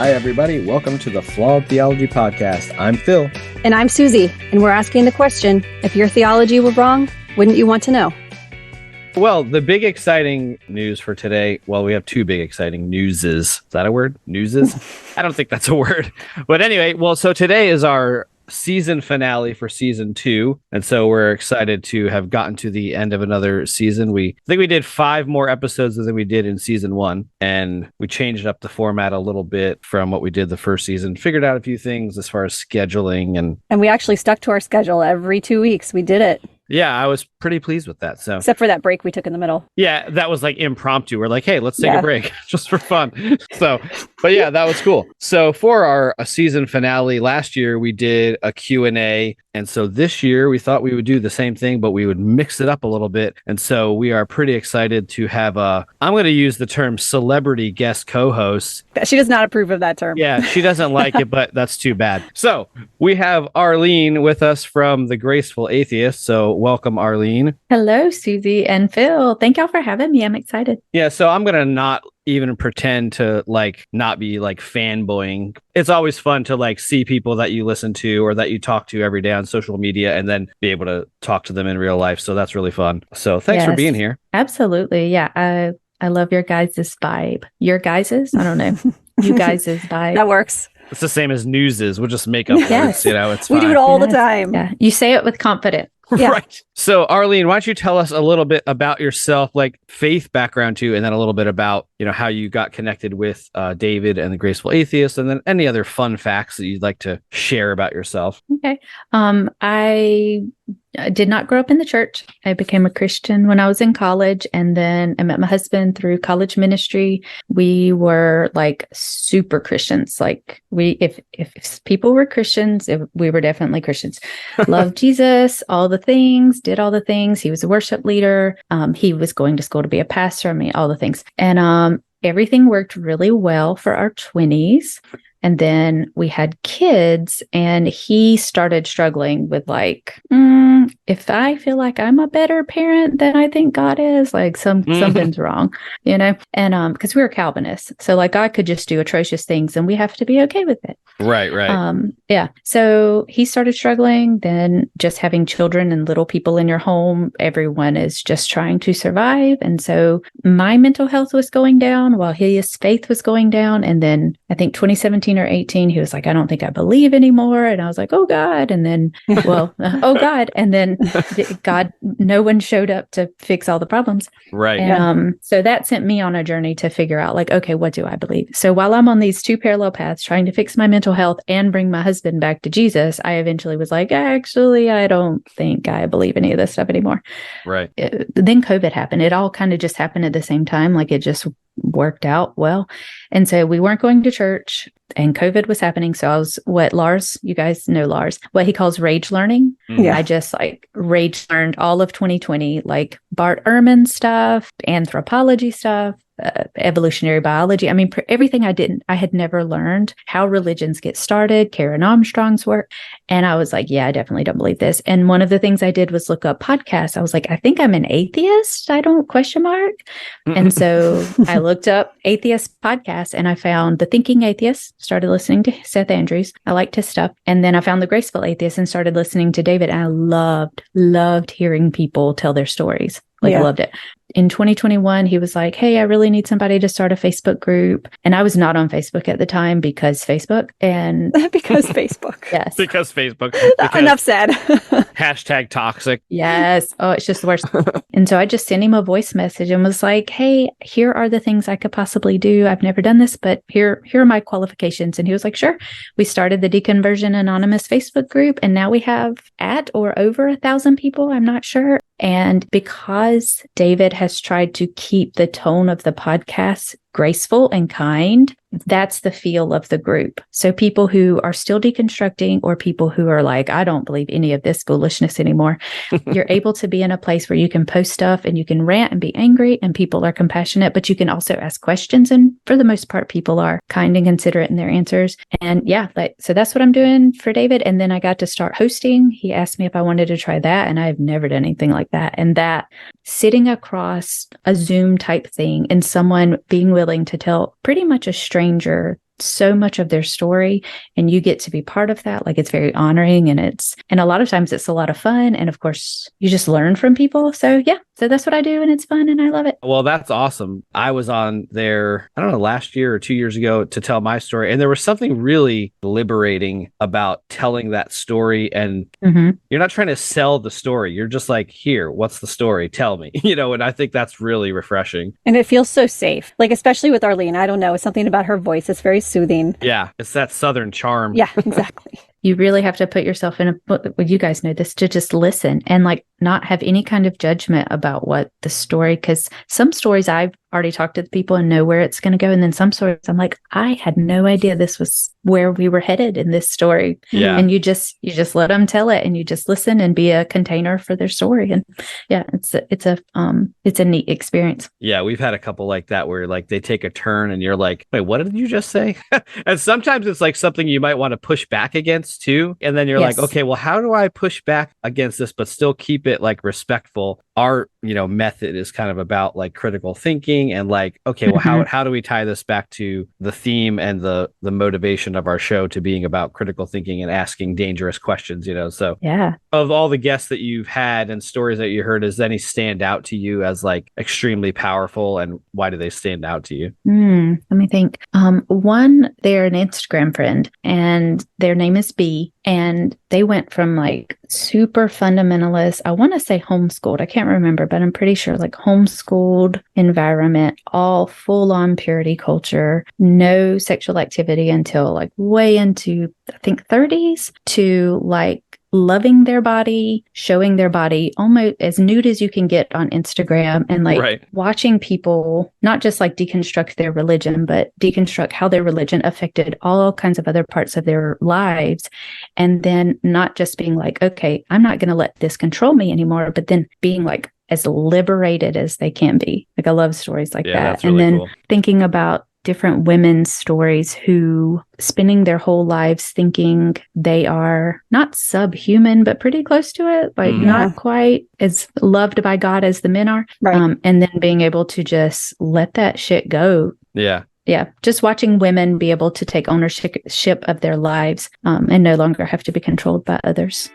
Hi, everybody. Welcome to the Flawed Theology Podcast. I'm Phil. And I'm Susie, and we're asking the question, if your theology were wrong, wouldn't you want to know? Well, the big exciting news for today, well, we have two big exciting newses. Is that a word? Newses? I don't think that's a word. But anyway, so today is our season finale for season 2. And so we're excited to have gotten to the end of another season. I think we did 5 more episodes than we did in season 1. And we changed up the format a little bit from what we did the first season, figured out a few things as far as scheduling. And we actually stuck to our schedule every 2 weeks. We did it. Yeah, I was pretty pleased with that. So, except for that break we took in the middle. Yeah, that was like impromptu. We're like, hey, let's take a break just for fun. But yeah, that was cool. So for our season finale last year, we did a Q&A. And so this year we thought we would do the same thing, but we would mix it up a little bit. And so we are pretty excited to have I'm going to use the term celebrity guest co-host. She does not approve of that term. Yeah, she doesn't like it, but that's too bad. So we have Arline with us from the Graceful Atheist. So welcome, Arline. Hello, Susie and Phil. Thank y'all for having me. I'm excited. Yeah, so I'm going to not even pretend to not be fanboying. It's always fun to see people that you listen to or that you talk to every day on social media and then be able to talk to them in real life. So that's really fun. So thanks for being here. Absolutely. Yeah. I love your guys' vibe. Your guys's? I don't know. You guys' vibe. That works. It's the same as newses. We'll just make up words, it's fine. We do it all the time. Yeah. You say it with confidence. Yeah. Right. So, Arline, why don't you tell us a little bit about yourself, faith background too, and then a little bit about, how you got connected with David and the Graceful Atheist, and then any other fun facts that you'd like to share about yourself. Okay. I did not grow up in the church. I became a Christian when I was in college, and then I met my husband through college ministry. We were super Christians. If people were Christians, we were definitely Christians. Loved Jesus, all the things, did all the things. He was a worship leader. He was going to school to be a pastor. all the things. And everything worked really well for our 20s. And then we had kids, and he started struggling with if I feel like I'm a better parent than I think God is, something's wrong, and because we were Calvinists. So I could just do atrocious things and we have to be okay with it. Right. Yeah. So he started struggling. Then just having children and little people in your home, everyone is just trying to survive. And so my mental health was going down while his faith was going down. And then I think 2017 or 18, he was like, I don't think I believe anymore. And I was like, oh God. And then, oh God. And then God, no one showed up to fix all the problems. Right. And so that sent me on a journey to figure out okay, what do I believe? So while I'm on these two parallel paths, trying to fix my mental health and bring my husband back to Jesus, I eventually was like, actually, I don't think I believe any of this stuff anymore. Right. Then COVID happened. It all kind of just happened at the same time. It just worked out well. And so we weren't going to church and COVID was happening. So I was you guys know Lars, what he calls rage learning. Yeah. I just rage learned all of 2020, Bart Ehrman stuff, anthropology stuff, evolutionary biology. Everything I had never learned, how religions get started, Karen Armstrong's work. And I was like, yeah, I definitely don't believe this. And one of the things I did was look up podcasts. I was like, I think I'm an atheist. I don't ? And so I looked up atheist podcasts and I found The Thinking Atheist, started listening to Seth Andrews. I liked his stuff. And then I found The Graceful Atheist and started listening to David. And I loved hearing people tell their stories. Loved it. In 2021, he was like, hey, I really need somebody to start a Facebook group. And I was not on Facebook at the time because Facebook. And because Facebook. Yes. Because Facebook. Enough said. Hashtag toxic. Yes. Oh, it's just the worst. And so I just sent him a voice message and was like, hey, here are the things I could possibly do. I've never done this, but here are my qualifications. And he was like, sure. We started the Deconversion Anonymous Facebook group. And now we have at or over 1,000 people. I'm not sure. And because David has tried to keep the tone of the podcast graceful and kind, that's the feel of the group. So people who are still deconstructing or people who are like, I don't believe any of this foolishness anymore, you're able to be in a place where you can post stuff and you can rant and be angry and people are compassionate, but you can also ask questions. And for the most part, people are kind and considerate in their answers. And so that's what I'm doing for David. And then I got to start hosting. He asked me if I wanted to try that. And I've never done anything like that. And that sitting across a Zoom type thing and someone being willing to tell pretty much a stranger so much of their story, and you get to be part of that. Like, it's very honoring, and a lot of times it's a lot of fun. And of course, you just learn from people. So yeah, so that's what I do, and it's fun, and I love it. Well, that's awesome. I was on there, I don't know, last year or 2 years ago to tell my story. And there was something really liberating about telling that story. And you're not trying to sell the story. You're just like, here, what's the story? Tell me, and I think that's really refreshing. And it feels so safe, like, especially with Arline. I don't know, it's something about her voice. It's very soothing. Yeah, it's that Southern charm. Yeah, exactly. You really have to put yourself in you guys know this, to just listen and like not have any kind of judgment about what the story, because some stories I've already talked to the people and know where it's going to go. And then some stories I'm like, I had no idea this was where we were headed in this story. Yeah. And you just let them tell it, and you just listen and be a container for their story. And yeah, it's a neat experience. Yeah, we've had a couple like that where like they take a turn and you're like, wait, what did you just say? And sometimes it's like something you might want to push back against too. And then you're like, okay, well, how do I push back against this, but still keep it like respectful? Our, method is kind of about like critical thinking and like, okay, well, how do we tie this back to the theme and the motivation of our show to being about critical thinking and asking dangerous questions, So yeah. Of all the guests that you've had and stories that you heard, does any stand out to you as like extremely powerful, and why do they stand out to you? Let me think. One, they're an Instagram friend, and their name is B, and they went from like super fundamentalist, I want to say homeschooled, I can't remember, but I'm pretty sure like homeschooled environment, all full on purity culture, no sexual activity until like way into, I think, 30s, to like loving their body, showing their body almost as nude as you can get on Instagram, and like watching people not just like deconstruct their religion, but deconstruct how their religion affected all kinds of other parts of their lives. And then not just being like, okay, I'm not going to let this control me anymore, but then being like as liberated as they can be. Like, I love stories like that. That's really and then cool. Thinking about different women's stories who spending their whole lives thinking they are not subhuman, but pretty close to it, like not quite as loved by God as the men are. Right. And then being able to just let that shit go. Yeah. Yeah. Just watching women be able to take ownership of their lives and no longer have to be controlled by others.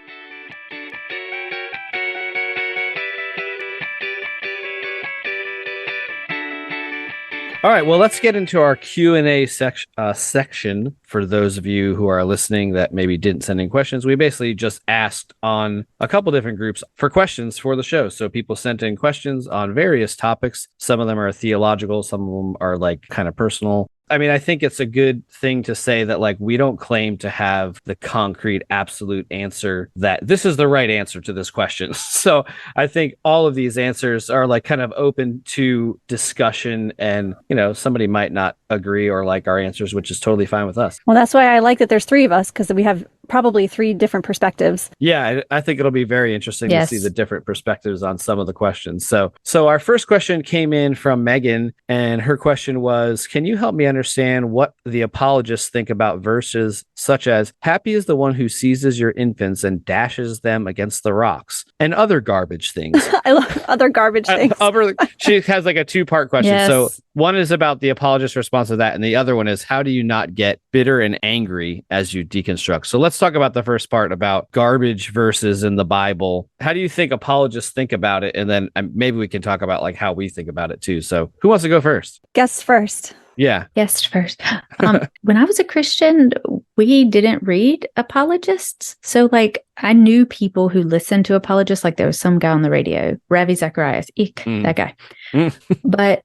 All right, well, let's get into our Q&A section. For those of you who are listening that maybe didn't send in questions, we basically just asked on a couple different groups for questions for the show. So people sent in questions on various topics. Some of them are theological, some of them are like kind of personal. I mean, I think it's a good thing to say that like we don't claim to have the concrete absolute answer that this is the right answer to this question. So I think all of these answers are like kind of open to discussion, and somebody might not agree or like our answers, which is totally fine with us. Well, that's why I like that there's three of us, because we have probably three different perspectives. Yeah, I think it'll be very interesting to see the different perspectives on some of the questions. So our first question came in from Megan, and her question was, can you help me understand what the apologists think about verses such as, happy is the one who seizes your infants and dashes them against the rocks, and other garbage things? I love other garbage things. She has like a two-part question. Yes. So one is about the apologist response to that, and the other one is, how do you not get bitter and angry as you deconstruct? So let's talk about the first part about garbage verses in the Bible. How do you think apologists think about it? And then maybe we can talk about like how we think about it too. So who wants to go first? Guess first. Yeah. Guest first. When I was a Christian, we didn't read apologists. So like I knew people who listened to apologists. Like there was some guy on the radio, Ravi Zacharias, that guy. But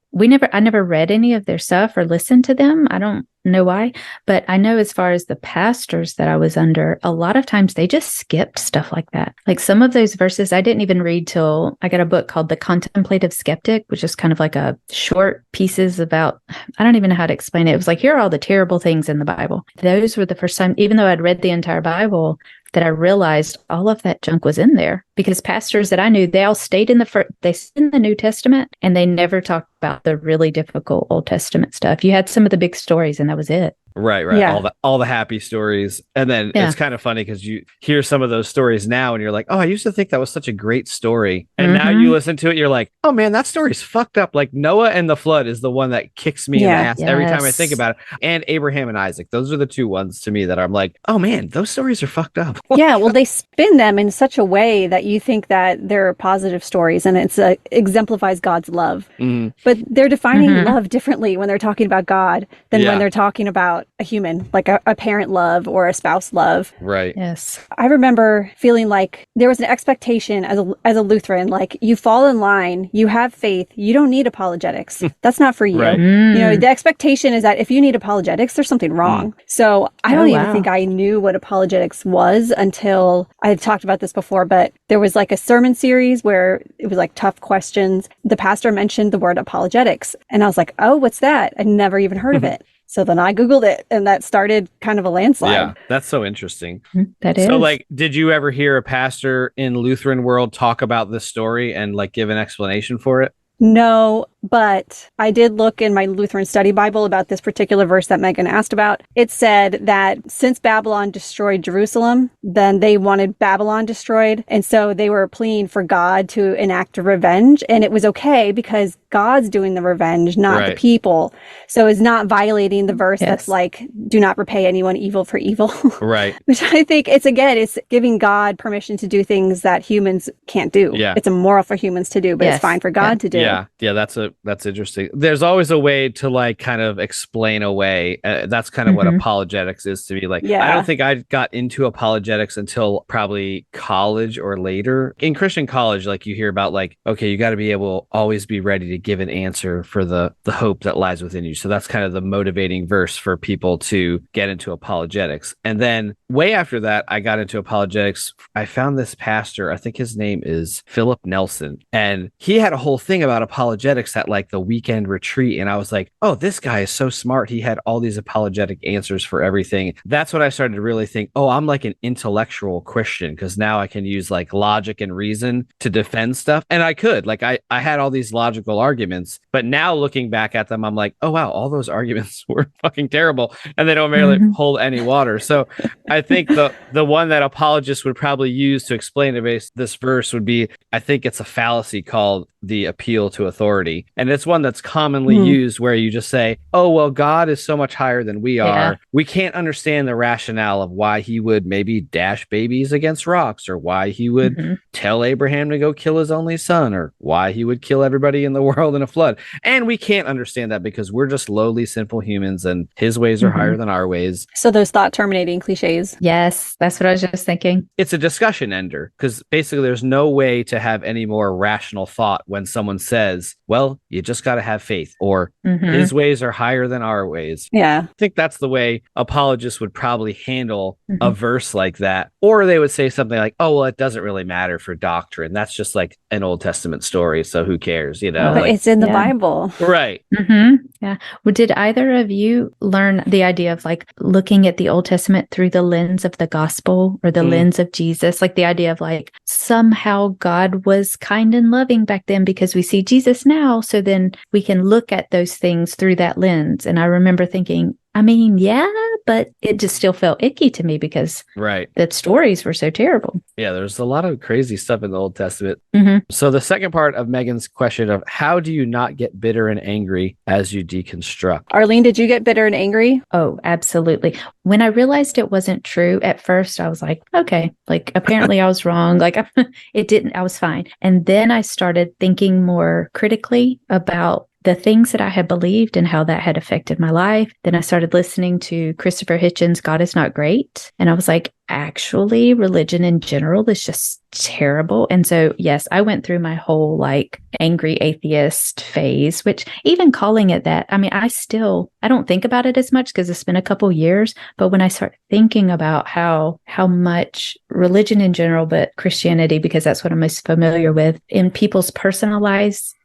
I never read any of their stuff or listened to them. I don't know why, but I know as far as the pastors that I was under, a lot of times they just skipped stuff like that. Like some of those verses I didn't even read till I got a book called The Contemplative Skeptic, which is kind of like a short pieces about, I don't even know how to explain it. It was like, here are all the terrible things in the Bible. Those were the first time, even though I'd read the entire Bible, that I realized all of that junk was in there, because pastors that I knew, they all stayed in the New Testament, and they never talked about the really difficult Old Testament stuff. You had some of the big stories, and that was it. Right. Yeah. All the happy stories. And then Yeah. it's kind of funny because you hear some of those stories now and you're like, oh, I used to think that was such a great story. And now you listen to it, you're like, oh man, that story's fucked up. Like Noah and the flood is the one that kicks me in the ass every time I think about it. And Abraham and Isaac. Those are the two ones to me that I'm like, oh man, those stories are fucked up. Yeah, well, they spin them in such a way that you think that they're positive stories and it's exemplifies God's love. But they're defining love differently when they're talking about God than when they're talking about a human, like a parent love or a spouse love. Right. Yes. I remember feeling like there was an expectation as a Lutheran, like you fall in line, you have faith, you don't need apologetics. That's not for you. Right. You know, the expectation is that if you need apologetics, there's something wrong. So I don't even think I knew what apologetics was until I had talked about this before, but there was like a sermon series where it was like tough questions. The pastor mentioned the word apologetics and I was like, oh, what's that? I'd never even heard of it. So then I Googled it and that started kind of a landslide. Yeah, that's so interesting. That is. So like, did you ever hear a pastor in Lutheran world talk about this story and like give an explanation for it? No, but I did look in my Lutheran study Bible about this particular verse that Megan asked about. It said that since Babylon destroyed Jerusalem, then they wanted Babylon destroyed. And so they were pleading for God to enact revenge. And it was okay because God's doing the revenge, not the people. So it's not violating the verse that's like, do not repay anyone evil for evil. Right. Which I think it's giving God permission to do things that humans can't do. Yeah. It's immoral for humans to do, but it's fine for God to do. Yeah, that's interesting. There's always a way to like kind of explain away. That's kind of what apologetics is to me. Like, I don't think I got into apologetics until probably college or later. In Christian college, like you hear about like, okay, you got to be able always be ready to give an answer for the hope that lies within you. So that's kind of the motivating verse for people to get into apologetics. And then way after that, I got into apologetics. I found this pastor, I think his name is Philip Nelson, and he had a whole thing about apologetics at like the weekend retreat. And I was like, oh, this guy is so smart. He had all these apologetic answers for everything. That's when I started to really think, oh, I'm like an intellectual Christian because now I can use like logic and reason to defend stuff. And I could, like, I had all these logical arguments, but now looking back at them, I'm like, oh, wow, all those arguments were fucking terrible and they don't really hold any water. So I think the one that apologists would probably use to explain this verse would be, I think it's a fallacy called the appeal to authority. And it's one that's commonly used where you just say, oh, well, God is so much higher than we are. We can't understand the rationale of why he would maybe dash babies against rocks or why he would tell Abraham to go kill his only son or why he would kill everybody in the world in a flood. And we can't understand that because we're just lowly, sinful humans and his ways are higher than our ways. So those thought terminating cliches. Yes, that's what I was just thinking. It's a discussion ender because basically there's no way to have any more rational thought when someone says, well, you just got to have faith or his ways are higher than our ways. Yeah. I think that's the way apologists would probably handle a verse like that. Or they would say something like, oh, well, it doesn't really matter for doctrine. That's just like an Old Testament story. So who cares? You know, but like, it's in the Bible. Right. Yeah. Well, did either of you learn the idea of like looking at the Old Testament through the lens of the gospel or the lens of Jesus? Like the idea of like somehow God was kind and loving back then because we see Jesus now. So then we can look at those things through that lens. And I remember thinking, I mean, yeah, but it just still felt icky to me because the stories were so terrible. Yeah, there's a lot of crazy stuff in the Old Testament. So the second part of Megan's question of how do you not get bitter and angry as you deconstruct? Arline, did you get bitter and angry? Oh, absolutely. When I realized it wasn't true at first, I was like, okay, like apparently I was wrong. Like I was fine. And then I started thinking more critically about the things that I had believed and how that had affected my life. Then I started listening to Christopher Hitchens' God is Not Great. And I was like, actually, religion in general is just terrible. And so, yes, I went through my whole like angry atheist phase, which even calling it that, I mean, I don't think about it as much because it's been a couple years. But when I start thinking about how much religion in general, but Christianity, because that's what I'm most familiar with, in people's personal lives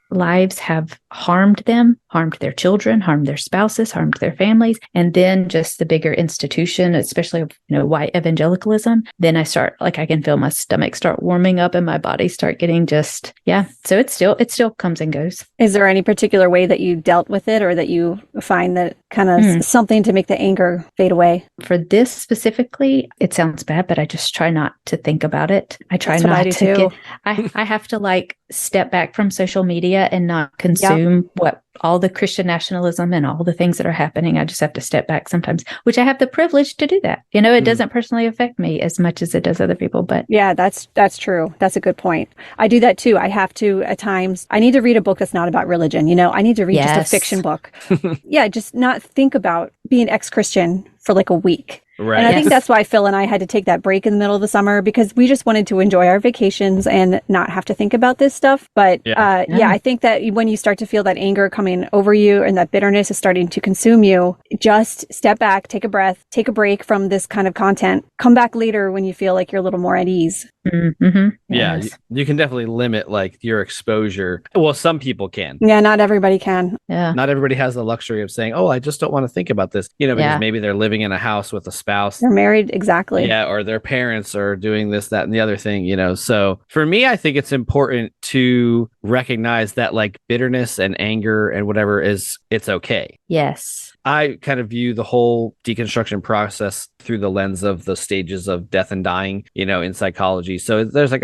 have harmed them, harmed their children, harmed their spouses, harmed their families, and then just the bigger institution, especially, white evangelicalism, then I can feel my stomach start warming up and my body start getting so it still comes and goes. Is there any particular way that you dealt with it, or that you find that kind of something to make the anger fade away? For this specifically, it sounds bad, but I just try not to think about it. I try not to I have to step back from social media and not consume what all the Christian nationalism and all the things that are happening. I just have to step back sometimes, which I have the privilege to do that. It doesn't personally affect me as much as it does other people, but yeah, that's true. That's a good point. I do that too. I have to, at times, I need to read a book that's not about religion. I need to read just a fiction book. Just not think about being ex-Christian for a week. Right. And I think that's why Phil and I had to take that break in the middle of the summer, because we just wanted to enjoy our vacations and not have to think about this stuff. But I think that when you start to feel that anger coming over you and that bitterness is starting to consume you, just step back, take a breath, take a break from this kind of content. Come back later when you feel like you're a little more at ease. Mm-hmm. Yeah, yes. you can definitely limit your exposure. Well, some people can. Yeah, not everybody can. Yeah. Not everybody has the luxury of saying, "Oh, I just don't want to think about this." Because maybe they're living in a house with a spouse. They're married, exactly. Yeah, or their parents are doing this, that, and the other thing. So for me, I think it's important to recognize that bitterness and anger and whatever it's okay. Yes. I kind of view the whole deconstruction process through the lens of the stages of death and dying, in psychology. So there's a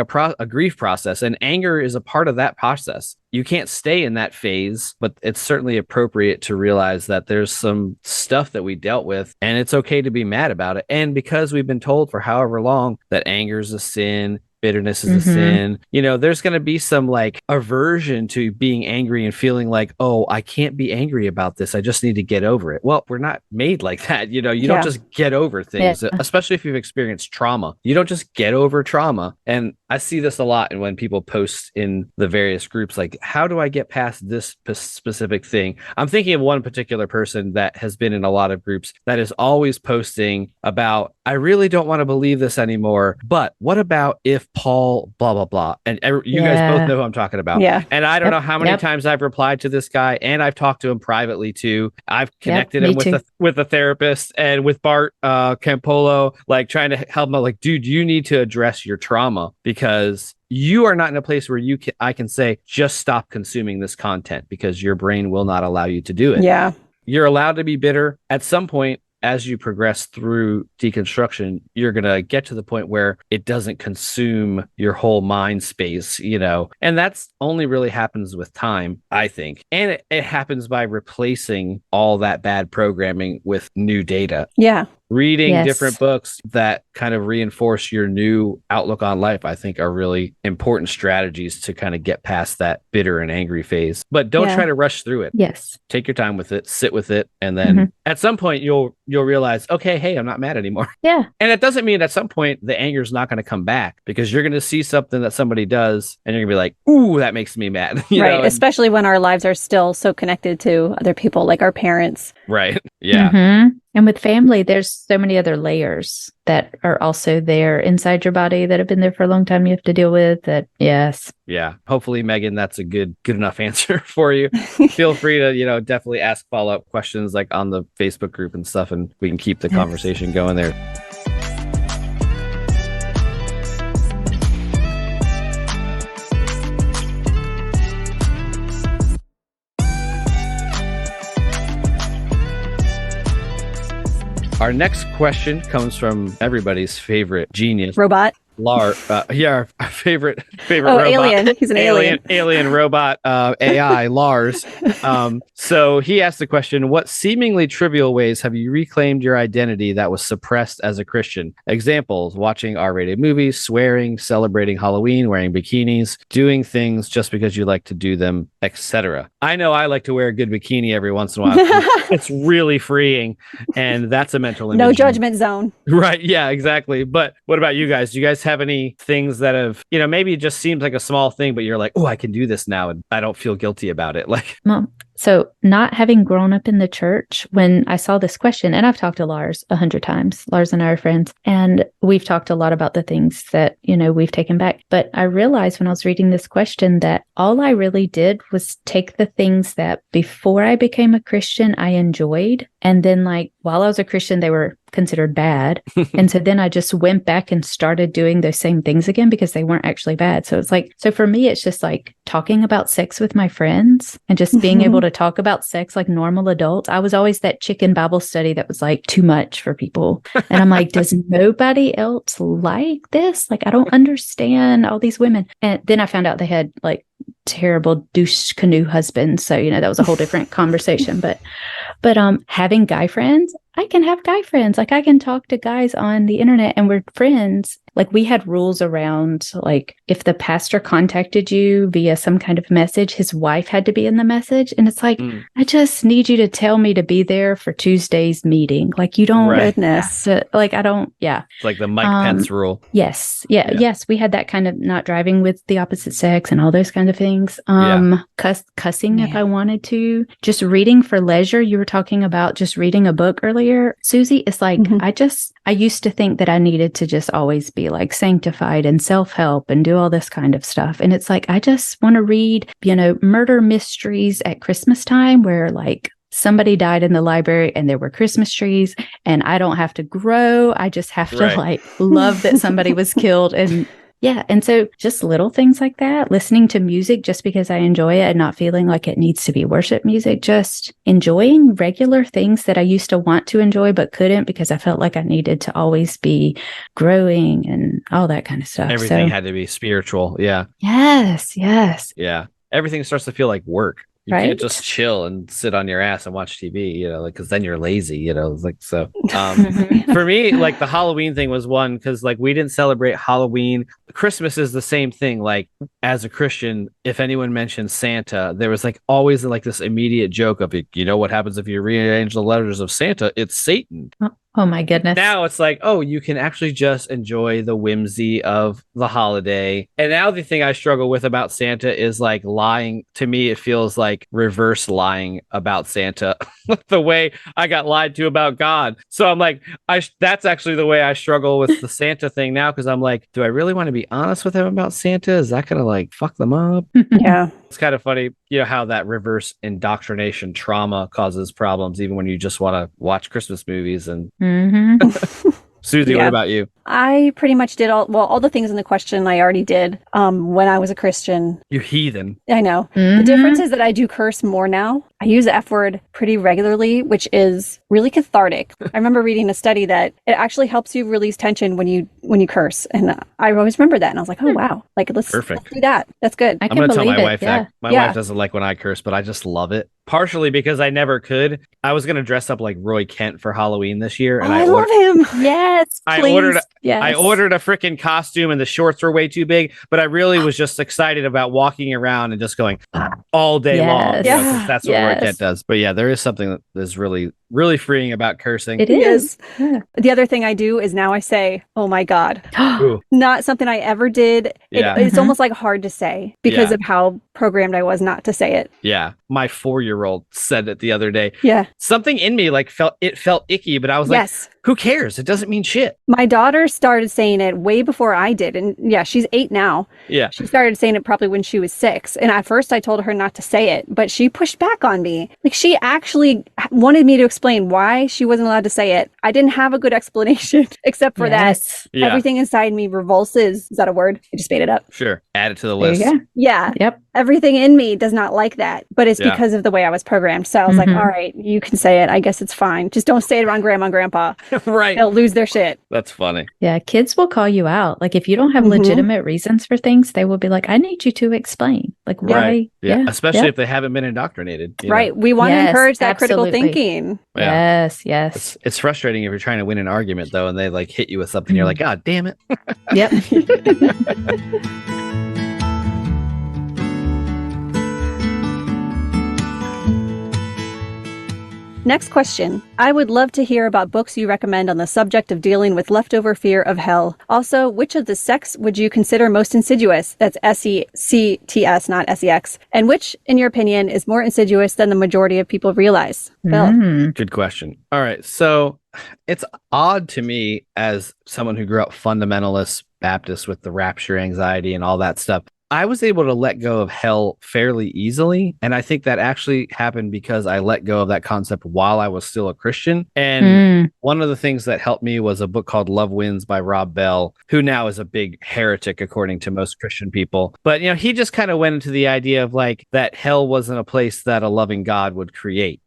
grief process, and anger is a part of that process. You can't stay in that phase, but it's certainly appropriate to realize that there's some stuff that we dealt with, and it's okay to be mad about it. And because we've been told for however long that anger is a sin, bitterness is a sin, there's going to be some aversion to being angry and feeling oh, I can't be angry about this. I just need to get over it. Well, we're not made like that. You don't just get over things, especially if you've experienced trauma. You don't just get over trauma. And I see this a lot. And when people post in the various groups, how do I get past this specific thing? I'm thinking of one particular person that has been in a lot of groups that is always posting about, I really don't want to believe this anymore, but what about if Paul blah blah blah? And you guys both know who I'm talking about. Yeah. And I don't know how many times I've replied to this guy, and I've talked to him privately too. I've connected him with a therapist and with Bart Campolo, trying to help him dude, you need to address your trauma, because you are not in a place where I can say, just stop consuming this content, because your brain will not allow you to do it. Yeah. You're allowed to be bitter at some point. As you progress through deconstruction, you're going to get to the point where it doesn't consume your whole mind space, and that's only really happens with time, I think. And it happens by replacing all that bad programming with new data. Yeah. Reading different books that kind of reinforce your new outlook on life, I think, are really important strategies to kind of get past that bitter and angry phase. But don't try to rush through it. Yes. Take your time with it, sit with it, and then at some point you'll realize, okay, hey, I'm not mad anymore. Yeah. And it doesn't mean at some point the anger is not going to come back, because you're going to see something that somebody does and you're going to be like, ooh, that makes me mad. Right. Especially when our lives are still so connected to other people, like our parents. Right. Yeah. Mm-hmm. And with family, there's so many other layers that are also there inside your body that have been there for a long time you have to deal with. That, yes. Yeah. Hopefully, Megan, that's a good enough answer for you. Feel free to, definitely ask follow-up questions on the Facebook group and stuff, and we can keep the conversation going there. Our next question comes from everybody's favorite genius. Robot. Our favorite robot. Alien. He's an alien robot AI, Lars. So he asked the question, what seemingly trivial ways have you reclaimed your identity that was suppressed as a Christian? Examples: watching R-rated movies, swearing, celebrating Halloween, wearing bikinis, doing things just because you like to do them, etc. I know I like to wear a good bikini every once in a while. It's really freeing, and that's a mental image. No judgment zone. Right. Yeah, exactly. But what about you guys? Do you guys have any things that have, maybe it just seems like a small thing, but you're like, oh, I can do this now and I don't feel guilty about it? Well, So not having grown up in the church, when I saw this question, and I've talked to Lars 100 times, Lars and I are friends, and we've talked a lot about the things that, we've taken back. But I realized when I was reading this question that all I really did was take the things that before I became a Christian, I enjoyed. And then while I was a Christian, they were considered bad. And so then I just went back and started doing those same things again because they weren't actually bad. So it's so for me, it's just talking about sex with my friends and just being able to talk about sex like normal adults. I was always that chicken Bible study that was too much for people. And I'm does nobody else like this? I don't understand all these women. And then I found out they had terrible douche canoe husbands. So, that was a whole different conversation. But having guy friends, I can have guy friends. I can talk to guys on the internet and we're friends. We had rules around, if the pastor contacted you via some kind of message, his wife had to be in the message. And it's I just need you to tell me to be there for Tuesday's meeting. You don't, goodness. I don't, yeah. It's the Mike Pence rule. Yes. Yeah. Yes. We had that kind of not driving with the opposite sex and all those kind of things. Cussing if I wanted to, just reading for leisure. You were talking about just reading a book earlier, Susie. It's I used to think that I needed to just always be sanctified and self-help and do all this kind of stuff. And it's I just want to read, murder mysteries at Christmas time where somebody died in the library and there were Christmas trees and I don't have to grow. I just have to love that somebody was killed. And yeah. And so just little things like that, listening to music just because I enjoy it and not feeling like it needs to be worship music, just enjoying regular things that I used to want to enjoy but couldn't because I felt like I needed to always be growing and all that kind of stuff. Everything had to be spiritual. Yeah. Yes. Yes. Yeah. Everything starts to feel like work. You can't just chill and sit on your ass and watch TV, because then you're lazy, so. For me, the Halloween thing was one because we didn't celebrate Halloween. Christmas is the same thing. As a Christian, if anyone mentioned Santa, there was always this immediate joke of what happens if you rearrange the letters of Santa? It's Satan. Oh my goodness. Now it's you can actually just enjoy the whimsy of the holiday. And now the thing I struggle with about Santa is lying. To me, it feels like reverse lying about Santa, the way I got lied to about God. So I'm that's actually the way I struggle with the Santa thing now. Cause I'm do I really want to be honest with him about Santa? Is that going to fuck them up? Yeah. It's kind of funny, how that reverse indoctrination trauma causes problems, even when you just want to watch Christmas movies. And Susie, what about you? I pretty much did all the things in the question I already did when I was a Christian. You heathen. I know. The difference is that I do curse more now. I use the F word pretty regularly, which is really cathartic. I remember reading a study that it actually helps you release tension when you curse. And I always remember that. And I was oh, wow. Let's do that. That's good. I I'm going to tell my wife yeah. that. My wife doesn't like when I curse, but I just love it. Partially because I never could. I was going to dress up like Roy Kent for Halloween this year. And I love him. Yes, please. I ordered a freaking costume and the shorts were way too big, but I really was just excited about walking around and just going all day long. That's what Roy Kent does. But yeah, there is something that is really, really freeing about cursing. It is. Yeah. The other thing I do is now I say, oh my God. Not something I ever did. It's almost hard to say because of how programmed I was not to say it. Yeah. My 4-year-old said it the other day. Yeah. Something in me felt icky, but I was who cares? It doesn't mean shit. My daughter started saying it way before I did. And she's 8 now. Yeah. She started saying it probably when she was 6. And at first I told her not to say it, but she pushed back on me. She actually wanted me to explain why she wasn't allowed to say it. I didn't have a good explanation except for that. Yeah. Everything inside me revulses. Is that a word? I just made it up. Sure. Add it to the list. Yeah. Yep. Everything in me does not like that, but it's because of the way I was programmed. So I was all right, you can say it. I guess it's fine. Just don't say it around grandma and grandpa. Right. They'll lose their shit. That's funny. Yeah. Kids will call you out. If you don't have legitimate reasons for things, they will be I need you to explain. Why? Right. Yeah. Especially if they haven't been indoctrinated. Right. We want to encourage that critical thinking. Yeah. Yes. It's frustrating if you're trying to win an argument though, and they hit you with something. You're God damn it. Yep. Next question. I would love to hear about books you recommend on the subject of dealing with leftover fear of hell. Also, which of the sects would you consider most insidious? That's SECTS, not SEX. And which, in your opinion, is more insidious than the majority of people realize? Bill. Good question. All right. So it's odd to me as someone who grew up fundamentalist Baptist with the rapture anxiety and all that stuff. I was able to let go of hell fairly easily. And I think that actually happened because I let go of that concept while I was still a Christian. And one of the things that helped me was a book called Love Wins by Rob Bell, who now is a big heretic, according to most Christian people. But, you know, he just kind of went into the idea of like that hell wasn't a place that a loving God would create.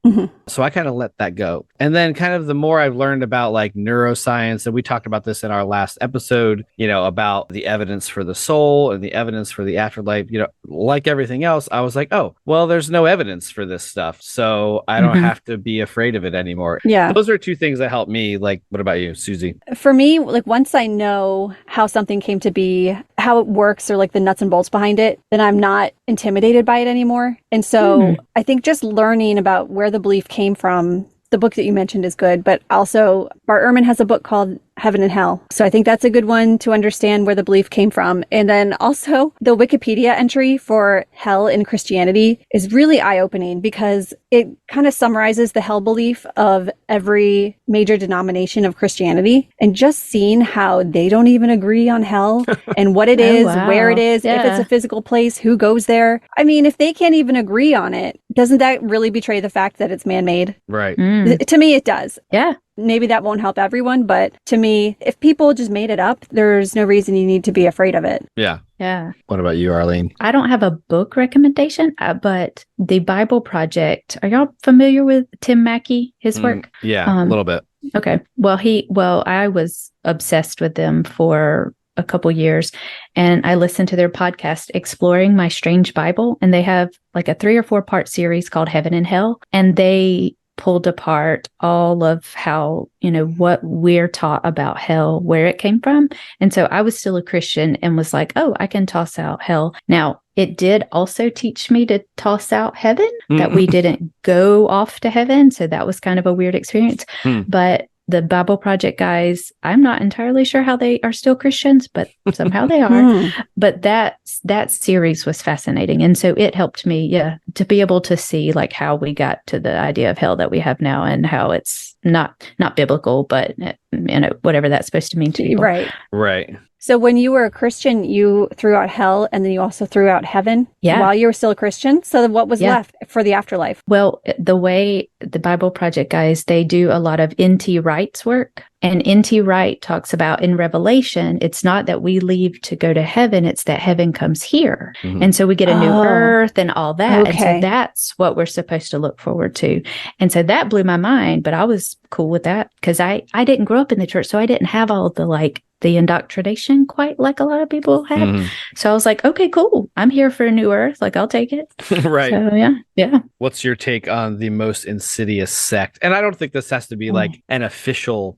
So I kind of let that go. And then kind of the more I've learned about like neuroscience, and we talked about this in our last episode, you know, about the evidence for the soul and the evidence for the afterlife, you know, like everything else, I was like, oh, well, there's no evidence for this stuff. So I don't have to be afraid of it anymore. Yeah. Those are two things that helped me. Like, what about you, Susie? For me, like once I know how something came to be, how it works, or like the nuts and bolts behind it, then I'm not intimidated by it anymore. And so I think just learning about where the belief came from, the book that you mentioned is good, but also Bart Ehrman has a book called Heaven and Hell. So I think that's a good one to understand where the belief came from. And then also the Wikipedia entry for hell in Christianity is really eye-opening because it kind of summarizes the hell belief of every major denomination of Christianity, and just seeing how they don't even agree on hell and what it is, where it is, if it's a physical place, who goes there. I mean, if they can't even agree on it, doesn't that really betray the fact that it's man-made? Right. To me, it does. Yeah. Maybe that won't help everyone, but to me, if people just made it up, there's no reason you need to be afraid of it. Yeah. Yeah. What about you, Arline? I don't have a book recommendation, but the Bible Project, are y'all familiar with Tim Mackey, his work? Yeah, a little bit. Okay. Well, I was obsessed with them for a couple years, and I listened to their podcast, Exploring My Strange Bible, and they have like a 3 or 4 part series called Heaven and Hell, and they pulled apart all of how, you know, what we're taught about hell, where it came from. And so I was still a Christian and was like, oh, I can toss out hell. Now, it did also teach me to toss out heaven, that we didn't go off to heaven. So that was kind of a weird experience. But the Bible Project guys, I'm not entirely sure how they are still Christians, but somehow they are. But that series was fascinating. And so it helped me, to be able to see like how we got to the idea of hell that we have now, and how it's not biblical, but you know, whatever that's supposed to mean to people. Right. So when you were a Christian, you threw out hell, and then you also threw out heaven while you were still a Christian. So then what was left for the afterlife? Well, the way the Bible Project guys, they do a lot of N.T. Wright's work. And N.T. Wright talks about in Revelation, it's not that we leave to go to heaven, it's that heaven comes here. And so we get a new earth and all that. And so that's what we're supposed to look forward to. And so that blew my mind, but I was cool with that because I didn't grow up in the church. So I didn't have all the indoctrination quite like a lot of people had. So I was like, okay, cool. I'm here for a new earth. Like, I'll take it. Right. So, yeah. What's your take on the most insidious sect? And I don't think this has to be like an official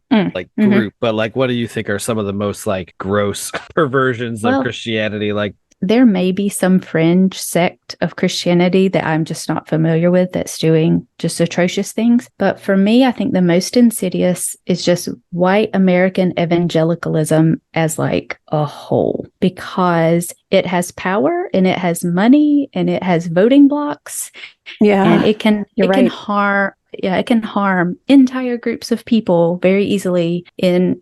group, but like, what do you think are some of the most like gross perversions of Christianity? Like, there may be some fringe sect of Christianity that I'm just not familiar with that's doing just atrocious things. But for me, I think the most insidious is just white American evangelicalism as like a whole, because it has power and it has money and it has voting blocks. Yeah. And it can harm. Yeah, it can harm entire groups of people very easily in,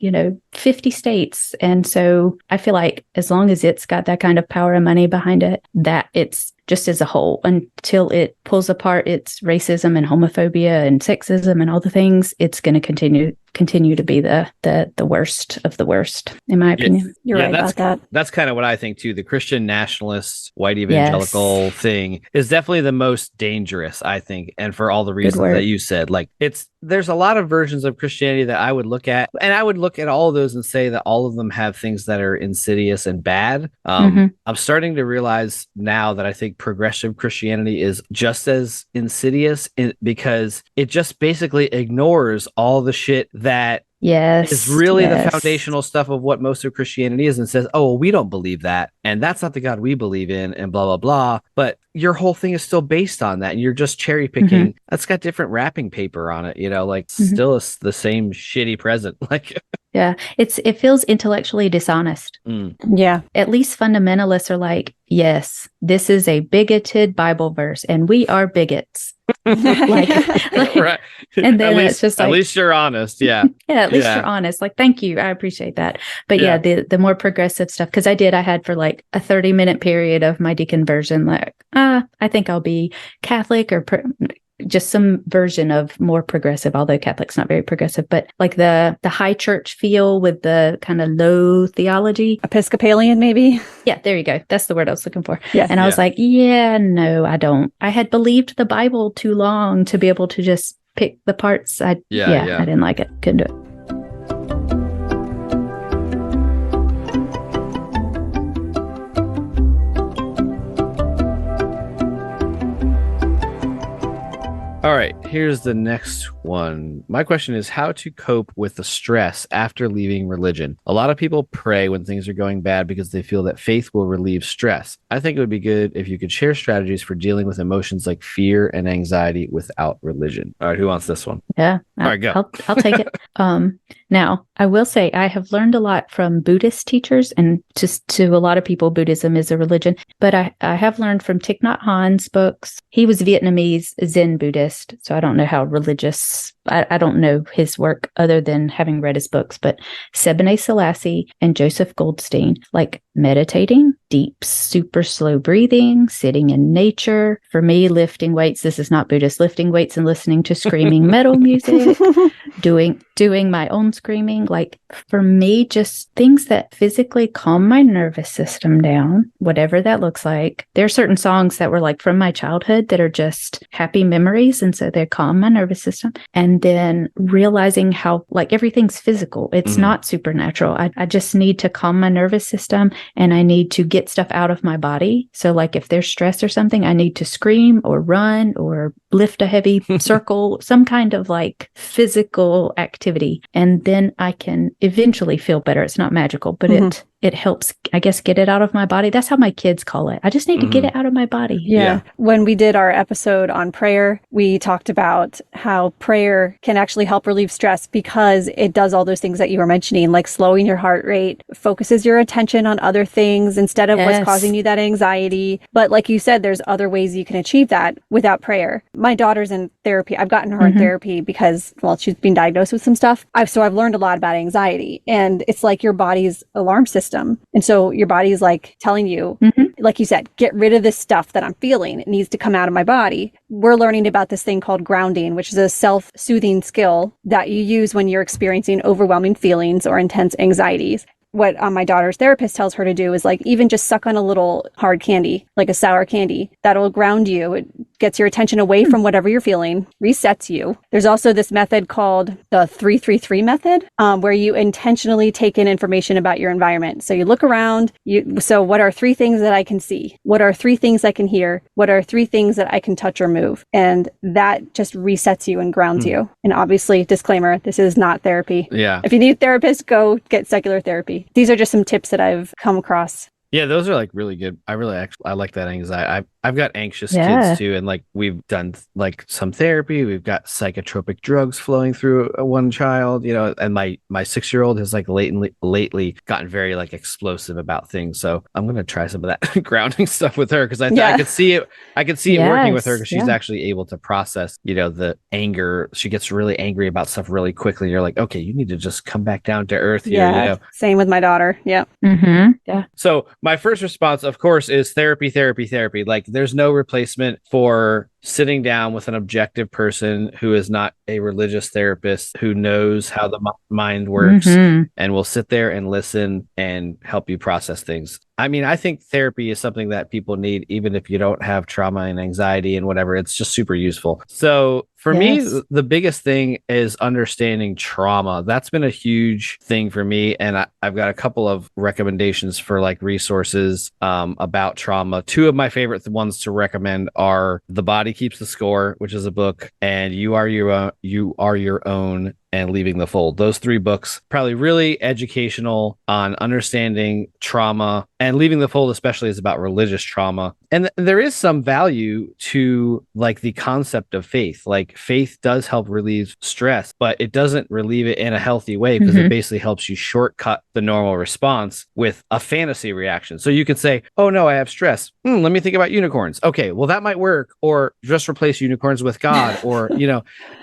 50 states. And so I feel like as long as it's got that kind of power and money behind it, that it's just as a whole, until it pulls apart its racism and homophobia and sexism and all the things, it's going to continue to be the worst of the worst, in my opinion. You're right about that. That's kind of what I think too. The Christian nationalist, white evangelical thing is definitely the most dangerous, I think. And for all the reasons that you said, like there's a lot of versions of Christianity that I would look at, and I would look at all of those and say that all of them have things that are insidious and bad. I'm starting to realize now that I think progressive Christianity is just as insidious because it just basically ignores all the shit that Yes. is really the foundational stuff of what most of Christianity is, and says, oh, well, we don't believe that, and that's not the God we believe in, and blah, blah, blah. But your whole thing is still based on that, and you're just cherry picking. That's got different wrapping paper on it, still is the same shitty present. Like, yeah, it feels intellectually dishonest. Yeah. At least fundamentalists are like, yes, this is a bigoted Bible verse, and we are bigots. Right. And then it's just like, at least you're honest. Yeah. Yeah, at least you're honest. Like, thank you. I appreciate that. But yeah, the more progressive stuff, because I had for like a 30-minute period of my deconversion, like, I think I'll be Catholic or just some version of more progressive, although Catholic's not very progressive, but like the high church feel with the kind of low theology. Episcopalian, maybe? Yeah, there you go. That's the word I was looking for. Yeah. And I was like, yeah, no, I don't. I had believed the Bible too long to be able to just pick the parts. I didn't like it. Couldn't do it. All right, here's the next one. My question is how to cope with the stress after leaving religion. A lot of people pray when things are going bad because they feel that faith will relieve stress. I think it would be good if you could share strategies for dealing with emotions like fear and anxiety without religion. All right, who wants this one? Yeah. All right, go. I'll take it. Now, I will say I have learned a lot from Buddhist teachers, and just to a lot of people, Buddhism is a religion. But I have learned from Thich Nhat Hanh's books. He was Vietnamese Zen Buddhist, so I don't know how religious. I don't know his work other than having read his books. But Sebene Selassie and Joseph Goldstein, like meditating, deep, super slow breathing, sitting in nature. For me, lifting weights. This is not Buddhist. Lifting weights and listening to screaming metal music. Doing my own screaming, like for me, just things that physically calm my nervous system down, whatever that looks like. There are certain songs that were like from my childhood that are just happy memories, and so they calm my nervous system. And then realizing how like everything's physical, it's not supernatural. I just need to calm my nervous system, and I need to get stuff out of my body. So like if there's stress or something, I need to scream or run or lift a heavy circle, some kind of like physical activity. And then I can eventually feel better. It's not magical, but it helps, I guess, get it out of my body. That's how my kids call it. I just need to get it out of my body. Yeah. When we did our episode on prayer, we talked about how prayer can actually help relieve stress because it does all those things that you were mentioning, like slowing your heart rate, focuses your attention on other things instead of what's causing you that anxiety. But like you said, there's other ways you can achieve that without prayer. My daughter's in therapy. I've gotten her in therapy because, well, she's been diagnosed with some stuff. So I've learned a lot about anxiety, and it's like your body's alarm system. And so your body's like telling you, like you said, get rid of this stuff that I'm feeling. It needs to come out of my body. We're learning about this thing called grounding, which is a self-soothing skill that you use when you're experiencing overwhelming feelings or intense anxieties. What my daughter's therapist tells her to do is like even just suck on a little hard candy, like a sour candy. That'll ground you. It gets your attention away from whatever you're feeling, resets you. There's also this method called the 3-3-3 method, where you intentionally take in information about your environment. So you look around. So what are 3 things that I can see? What are 3 things I can hear? What are 3 things that I can touch or move? And that just resets you and grounds you. And obviously, disclaimer, this is not therapy. Yeah. If you need a therapist, go get secular therapy. These are just some tips that I've come across. Yeah, those are like really good. I like that anxiety. I've got anxious kids too, and like we've done like some therapy. We've got psychotropic drugs flowing through one child, and my 6-year-old has like lately gotten very like explosive about things. So I'm gonna try some of that grounding stuff with her because I could see it. I could see it working with her because she's actually able to process, the anger. She gets really angry about stuff really quickly. And you're like, okay, you need to just come back down to earth here. Yeah, same with my daughter. Yeah. Yeah. So my first response, of course, is therapy. Like there's no replacement for sitting down with an objective person who is not a religious therapist, who knows how the mind works and will sit there and listen and help you process things. I mean, I think therapy is something that people need, even if you don't have trauma and anxiety and whatever. It's just super useful. So for me, the biggest thing is understanding trauma. That's been a huge thing for me. And I've got a couple of recommendations for like resources about trauma. 2 of my favorite ones to recommend are The Body Keeps the Score, which is a book, and You Are Your Own and Leaving the Fold. Those 3 books, probably really educational on understanding trauma, and Leaving the Fold especially is about religious trauma. And there is some value to like the concept of faith. Like faith does help relieve stress, but it doesn't relieve it in a healthy way because it basically helps you shortcut the normal response with a fantasy reaction. So you can say, oh no, I have stress. Let me think about unicorns. Okay, well that might work. Or just replace unicorns with God. Or,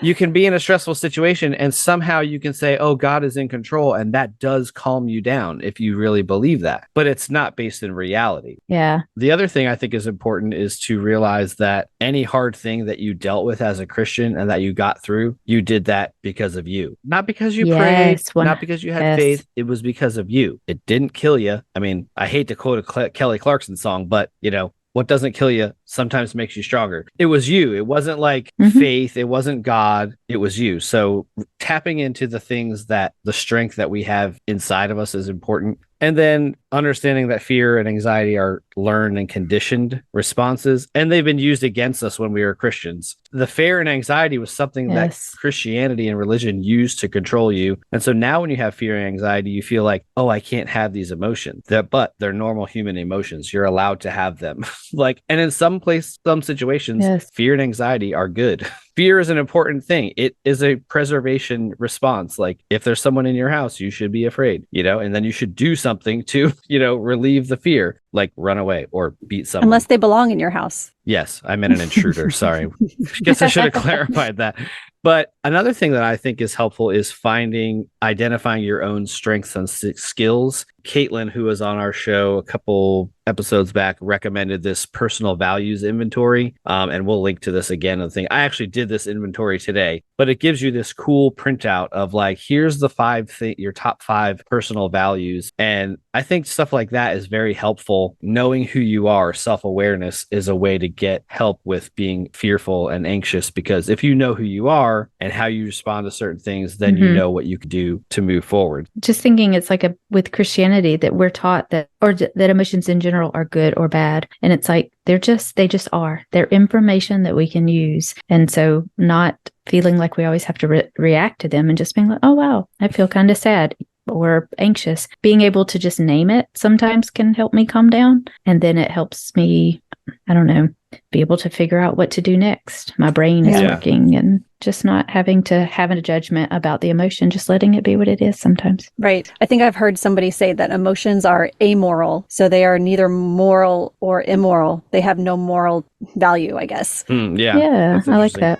you can be in a stressful situation and somehow you can say, oh, God is in control. And that does calm you down if you really believe that. But it's not based in reality. Yeah. The other thing I think is important is to realize that any hard thing that you dealt with as a Christian and that you got through, you did that because of you. Not because you prayed, not because you had faith. It was because of you. It didn't kill you. I mean, I hate to quote a Kelly Clarkson song, but what doesn't kill you sometimes makes you stronger. It was you. It wasn't like faith. It wasn't God. It was you. So tapping into the things that the strength that we have inside of us is important. And then understanding that fear and anxiety are learned and conditioned responses, and they've been used against us when we were Christians. The fear and anxiety was something that Christianity and religion used to control you. And so now when you have fear and anxiety, you feel like, oh, I can't have these emotions. But they're normal human emotions. You're allowed to have them. And in some situations, fear and anxiety are good. Fear is an important thing. It is a preservation response. Like if there's someone in your house, you should be afraid, and then you should do something to, relieve the fear, like run away or beat someone. Unless they belong in your house. Yes, I meant an intruder. Sorry. I guess I should have clarified that. But another thing that I think is helpful is identifying your own strengths and skills. Caitlin, who was on our show a couple episodes back, recommended this personal values inventory. And we'll link to this again. I actually did this inventory today, but it gives you this cool printout of like, here's the your top 5 personal values. And I think stuff like that is very helpful. Knowing who you are, self-awareness is a way to get help with being fearful and anxious, because if you know who you are and how you respond to certain things, then you know what you can do to move forward. Just thinking it's like with Christianity that we're taught that emotions in general are good or bad. And it's like, they just are. They're information that we can use. And so not feeling like we always have to react to them and just being like, oh, wow, I feel kind of sad or anxious. Being able to just name it sometimes can help me calm down. And then it helps me, I don't know, be able to figure out what to do next. My brain is working and just not having to have a judgment about the emotion, just letting it be what it is sometimes. Right. I think I've heard somebody say that emotions are amoral. So they are neither moral or immoral. They have no moral value, I guess. Yeah, I like that.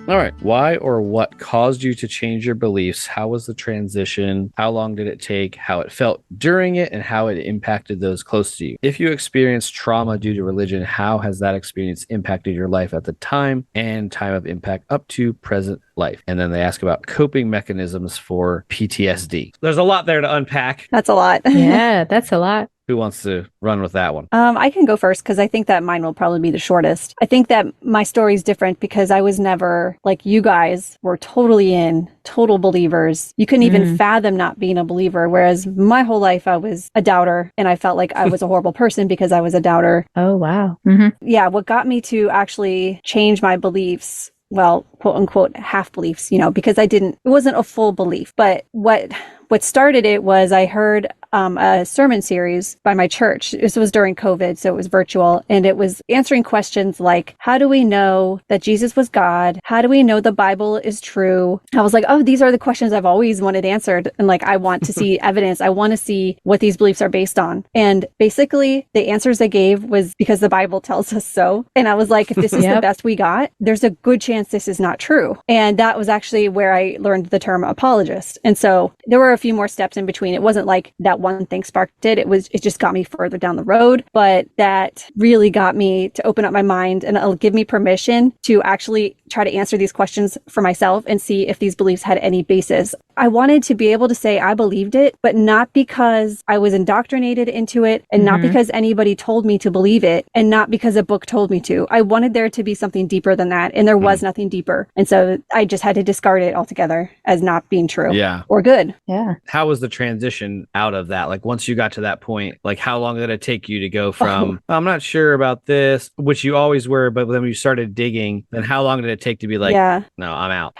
All right. Why or what caused you to change your beliefs? How was the transition? How long did it take? How it felt during it, and how it impacted those close to you? If you experienced trauma due to religion, how has that experience impacted your life at the time and time of impact up to present life? And then they ask about coping mechanisms for PTSD. There's a lot there to unpack. That's a lot. Yeah, that's a lot. Who wants to run with that one? I can go first because I think that mine will probably be the shortest. I think that my story is different because I was never like you guys were total believers. You couldn't even fathom not being a believer. Whereas my whole life I was a doubter and I felt like I was a horrible person because I was a doubter. Oh, wow. Yeah. What got me to actually change my beliefs, well, quote unquote, half beliefs, because it wasn't a full belief, but what started it was I heard a sermon series by my church. This was during COVID, so it was virtual. And it was answering questions like, how do we know that Jesus was God? How do we know the Bible is true? I was like, oh, these are the questions I've always wanted answered. And like, I want to see evidence. I want to see what these beliefs are based on. And basically, the answers they gave was because the Bible tells us so. And I was like, if this is the best we got, there's a good chance this is not true. And that was actually where I learned the term apologist. And so there were a few more steps in between. It wasn't like that one thing sparked it. It just got me further down the road, but that really got me to open up my mind and it'll give me permission to actually try to answer these questions for myself and see if these beliefs had any basis. I wanted to be able to say I believed it, but not because I was indoctrinated into it, and not because anybody told me to believe it, and not because a book told me to. I wanted there to be something deeper than that, and there was nothing deeper. And so I just had to discard it altogether as not being true or good. Yeah. How was the transition out of that? Like once you got to that point, like how long did it take you to go from, I'm not sure about this, which you always were, but then when you started digging, then how long did it take to be like, no, I'm out?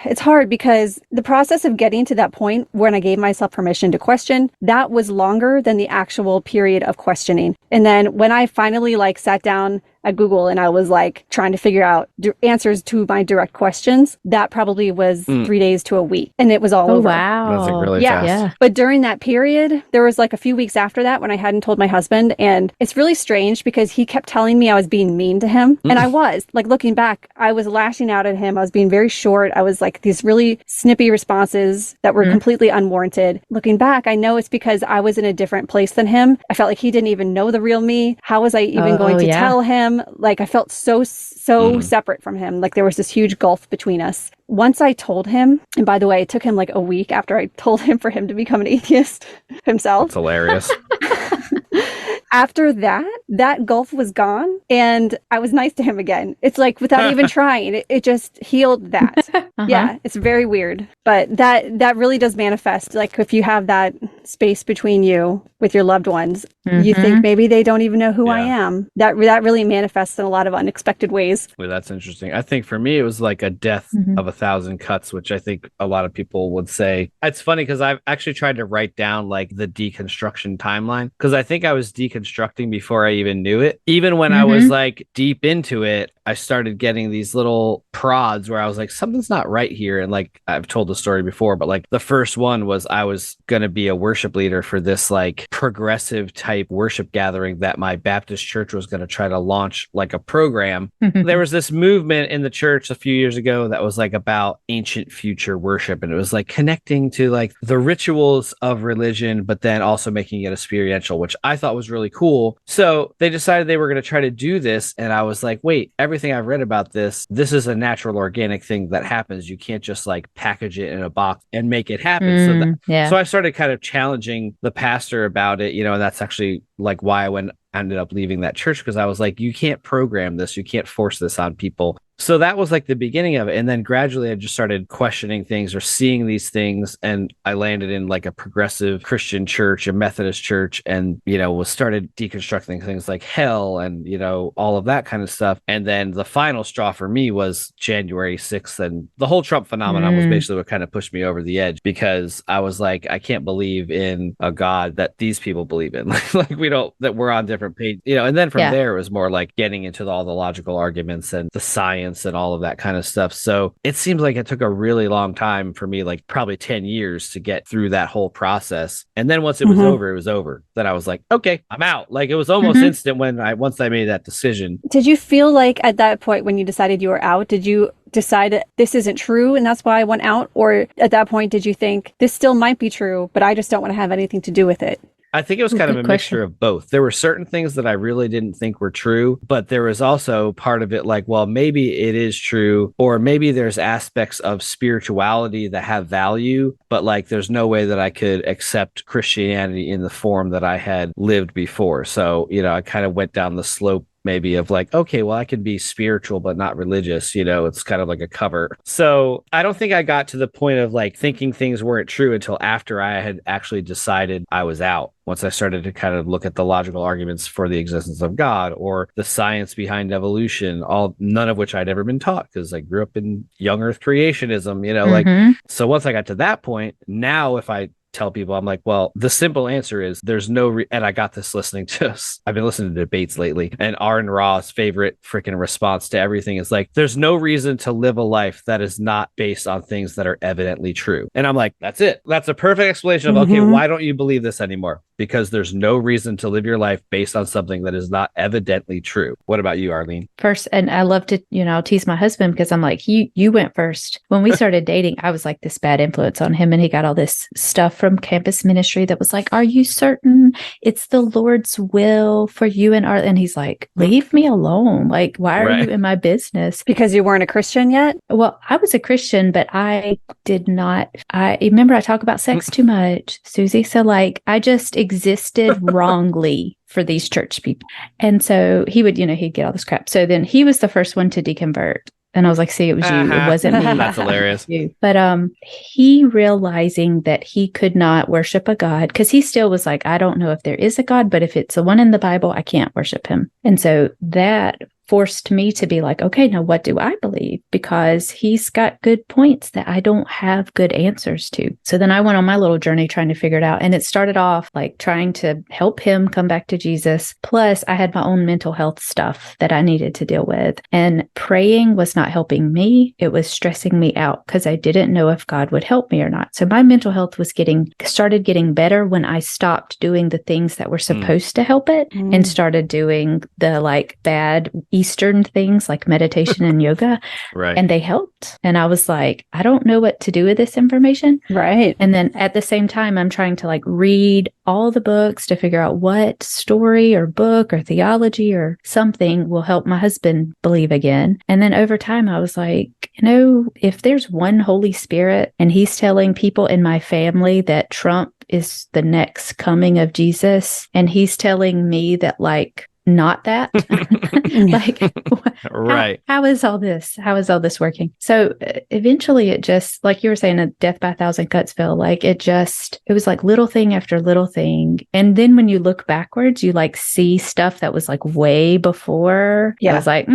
It's hard because the process of getting to that point when I gave myself permission to question, that was longer than the actual period of questioning. And then when I finally like sat down at Google and I was like trying to figure out answers to my direct questions, that probably was 3 days to a week, and it was all over. Wow. That's like really fast. Yeah. But during that period, there was like a few weeks after that when I hadn't told my husband, and it's really strange because he kept telling me I was being mean to him. And I was, like, looking back, I was lashing out at him. I was being very short. I was like these really snippy responses that were completely unwarranted. Looking back, I know it's because I was in a different place than him. I felt like he didn't even know the real me. How was I even going to tell him? Like I felt so separate from him. Like there was this huge gulf between us. Once I told him, and by the way, it took him like a week after I told him for him to become an atheist himself. That's hilarious. After that gulf was gone, and I was nice to him again. It's like without even trying, it just healed that. Yeah, it's very weird, but that really does manifest. Like if you have that space between you with your loved ones, you think maybe they don't even know who I am. That really manifests in a lot of unexpected ways. Well, that's interesting. I think for me, it was like a death of 1,000 cuts, which I think a lot of people would say. It's funny because I've actually tried to write down like the deconstruction timeline, because I think I was deconstructing before I even knew it. Even when I was like deep into it, I started getting these little prods where I was like, something's not right here. And like I've told the story before, but like the first one was I was going to be a worship leader for this like progressive type worship gathering that my Baptist church was going to try to launch like a program. There was this movement in the church a few years ago that was like about ancient future worship. And it was like connecting to like the rituals of religion, but then also making it experiential, which I thought was really cool. So they decided they were going to try to do this. And I was like, wait, everything I've read about this is a natural organic thing that happens. You can't just like package it in a box and make it happen. So I started kind of challenging the pastor about it, and that's actually like why I ended up leaving that church, because I was like, you can't program this. You can't force this on people. So that was like the beginning of it. And then gradually I just started questioning things or seeing these things. And I landed in like a progressive Christian church, a Methodist church, and, started deconstructing things like hell and, all of that kind of stuff. And then the final straw for me was January 6th. And the whole Trump phenomenon was basically what kind of pushed me over the edge, because I was like, I can't believe in a God that these people believe in. Like that we're on different page, and then from there, it was more like getting into all the logical arguments and the science and all of that kind of stuff. So it seems like it took a really long time for me, like probably 10 years to get through that whole process. And then once it was over, it was over. Then I was like, okay, I'm out. Like it was almost instant once I made that decision. Did you feel like at that point when you decided you were out, did you decide that this isn't true and that's why I went out? Or at that point, did you think this still might be true, but I just don't want to have anything to do with it? I think it was kind of a mixture of both. There were certain things that I really didn't think were true, but there was also part of it like, well, maybe it is true, or maybe there's aspects of spirituality that have value, but like there's no way that I could accept Christianity in the form that I had lived before. So, I kind of went down the slope maybe of like, okay, well, I could be spiritual, but not religious. It's kind of like a cover. So I don't think I got to the point of like thinking things weren't true until after I had actually decided I was out. Once I started to kind of look at the logical arguments for the existence of God or the science behind evolution, none of which I'd ever been taught because I grew up in young earth creationism, so once I got to that point, now if I tell people, I'm like, well, the simple answer is there's no and I got this I've been listening to debates lately, and Arline Raw's favorite freaking response to everything is like, there's no reason to live a life that is not based on things that are evidently true. And I'm like, that's it. That's a perfect explanation of, okay, why don't you believe this anymore? because there's no reason to live your life based on something that is not evidently true. What about you, Arline? First, and I love to, tease my husband because I'm like, you went first. When we started dating, I was like this bad influence on him, and he got all this stuff from campus ministry that was like, are you certain it's the Lord's will for you and Arline? And he's like, leave me alone. Like, why are you in my business? Because you weren't a Christian yet? Well, I was a Christian, but I did not. I remember I talk about sex too much, Susie. So like, I just existed wrongly for these church people. And so he would, he'd get all this crap. So then he was the first one to deconvert. And I was like, see, it was you. It wasn't me. That's hilarious. But he realizing that he could not worship a God, because he still was like, I don't know if there is a God, but if it's the one in the Bible, I can't worship him. And so that forced me to be like, okay, now what do I believe? Because he's got good points that I don't have good answers to. So then I went on my little journey trying to figure it out. And it started off like trying to help him come back to Jesus. Plus, I had my own mental health stuff that I needed to deal with. And praying was not helping me. It was stressing me out because I didn't know if God would help me or not. So my mental health was started getting better when I stopped doing the things that were supposed to help it and started doing the like bad Eastern things like meditation and yoga. Right. And they helped. And I was like, I don't know what to do with this information. Right. And then at the same time, I'm trying to like read all the books to figure out what story or book or theology or something will help my husband believe again. And then over time, I was like, if there's one Holy Spirit and he's telling people in my family that Trump is the next coming of Jesus, and he's telling me that like, not that. Like, right. How is all this? How is all this working? So eventually it just, like you were saying, a death by a thousand cuts, Phil, like it was like little thing after little thing. And then when you look backwards, you like see stuff that was like way before. Yeah. I was like,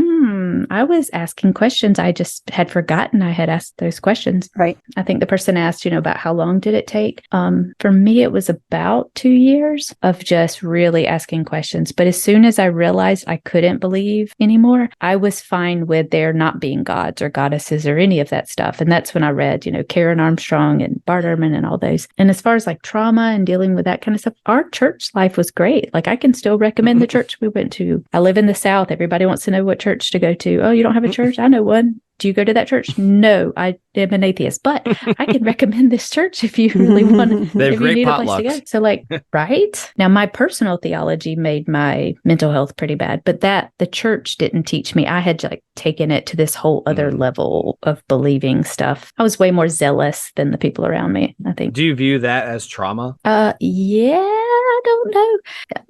I was asking questions. I just had forgotten I had asked those questions. Right. I think the person asked, about how long did it take? For me, it was about 2 years of just really asking questions. But as soon as I realized I couldn't believe anymore, I was fine with there not being gods or goddesses or any of that stuff. And that's when I read, Karen Armstrong and Bart Ehrman and all those. And as far as like trauma and dealing with that kind of stuff, our church life was great. Like I can still recommend the church we went to. I live in the South. Everybody wants to know what church to go to. Oh, you don't have a church? I know one. Do you go to that church? No, I am an atheist, but I can recommend this church if you really want to. They have if great you need potlucks. a place to go. So like, right? Now, my personal theology made my mental health pretty bad, but the church didn't teach me. I had like taken it to this whole other level of believing stuff. I was way more zealous than the people around me, I think. Do you view that as trauma? Yeah, I don't know.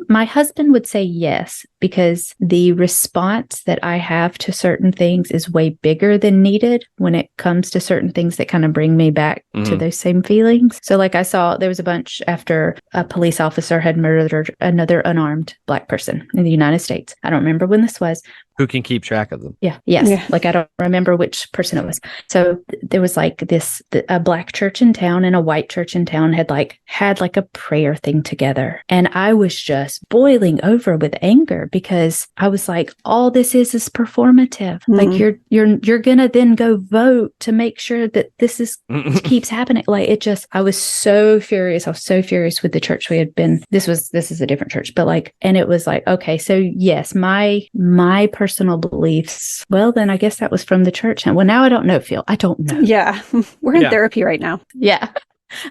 My husband would say yes, because the response that I have to certain things is way bigger than needed when it comes to certain things that kind of bring me back to those same feelings. So like I saw there was a bunch after a police officer had murdered another unarmed Black person in the United States. I don't remember when this was. Who can keep track of them? Yeah. Yes. Yeah. Like I don't remember which person it was. So there was like a Black church in town and a white church in town had a prayer thing together. And I was just boiling over with anger because I was like, all this is performative. Like you're going to then go vote to make sure that this keeps happening. Like I was so furious. I was so furious with the church we had been. This is a different church, but like, and it was like, okay, so yes, my personal beliefs. Well, then I guess that was from the church. And well, now I don't know, Phil. I don't know. Yeah. We're in therapy right now. Yeah.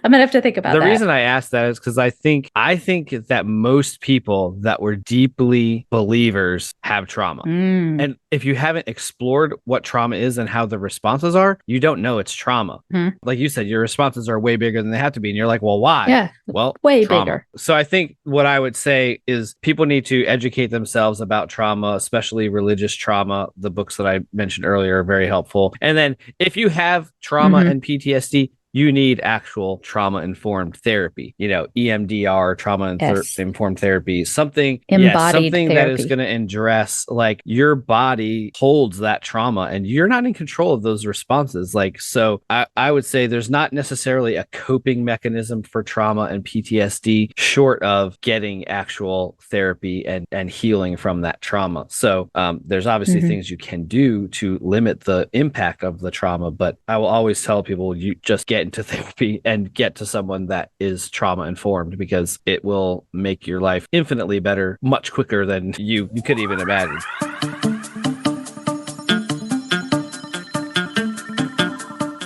I'm going to have to think about that. The reason I asked that is because I think that most people that were deeply believers have trauma. And if you haven't explored what trauma is and how the responses are, you don't know it's trauma. Like you said, your responses are way bigger than they have to be. And you're like, well, why? Yeah. Well, way trauma. Bigger. So I think what I would say is people need to educate themselves about trauma, especially religious trauma. The books that I mentioned earlier are very helpful. And then if you have trauma and PTSD, you need actual trauma-informed therapy, EMDR, trauma-informed therapy, something embodied that is going to address, like, your body holds that trauma and you're not in control of those responses. Like, so I would say there's not necessarily a coping mechanism for trauma and PTSD short of getting actual therapy and healing from that trauma. So there's obviously things you can do to limit the impact of the trauma, but I will always tell people, you just get get into therapy and get to someone that is trauma informed, because it will make your life infinitely better much quicker than you could even imagine.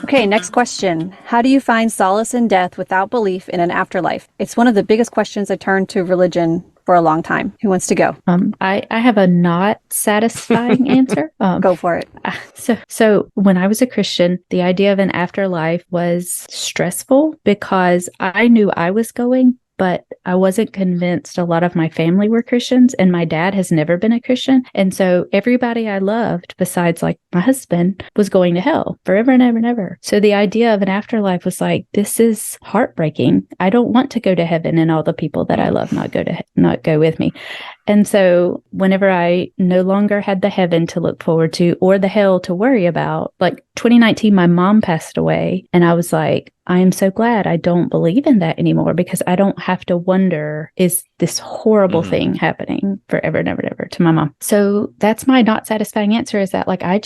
Okay, next question. How do you find solace in death without belief in an afterlife? It's one of the biggest questions I turned to religion for a long time. Who wants to go? I have a not satisfying answer. Go for it. So when I was a Christian, the idea of an afterlife was stressful because I knew I was going, but I wasn't convinced a lot of my family were Christians, and my dad has never been a Christian. And so everybody I loved, besides like my husband, was going to hell forever and ever and ever. So the idea of an afterlife was like, this is heartbreaking. I don't want to go to heaven and all the people that I love not go with me. And so whenever I no longer had the heaven to look forward to or the hell to worry about, like 2019, my mom passed away, and I was like, I am so glad I don't believe in that anymore, because I don't have to wonder, is this horrible thing happening forever and ever and ever to my mom? So that's my not satisfying answer, is that like, I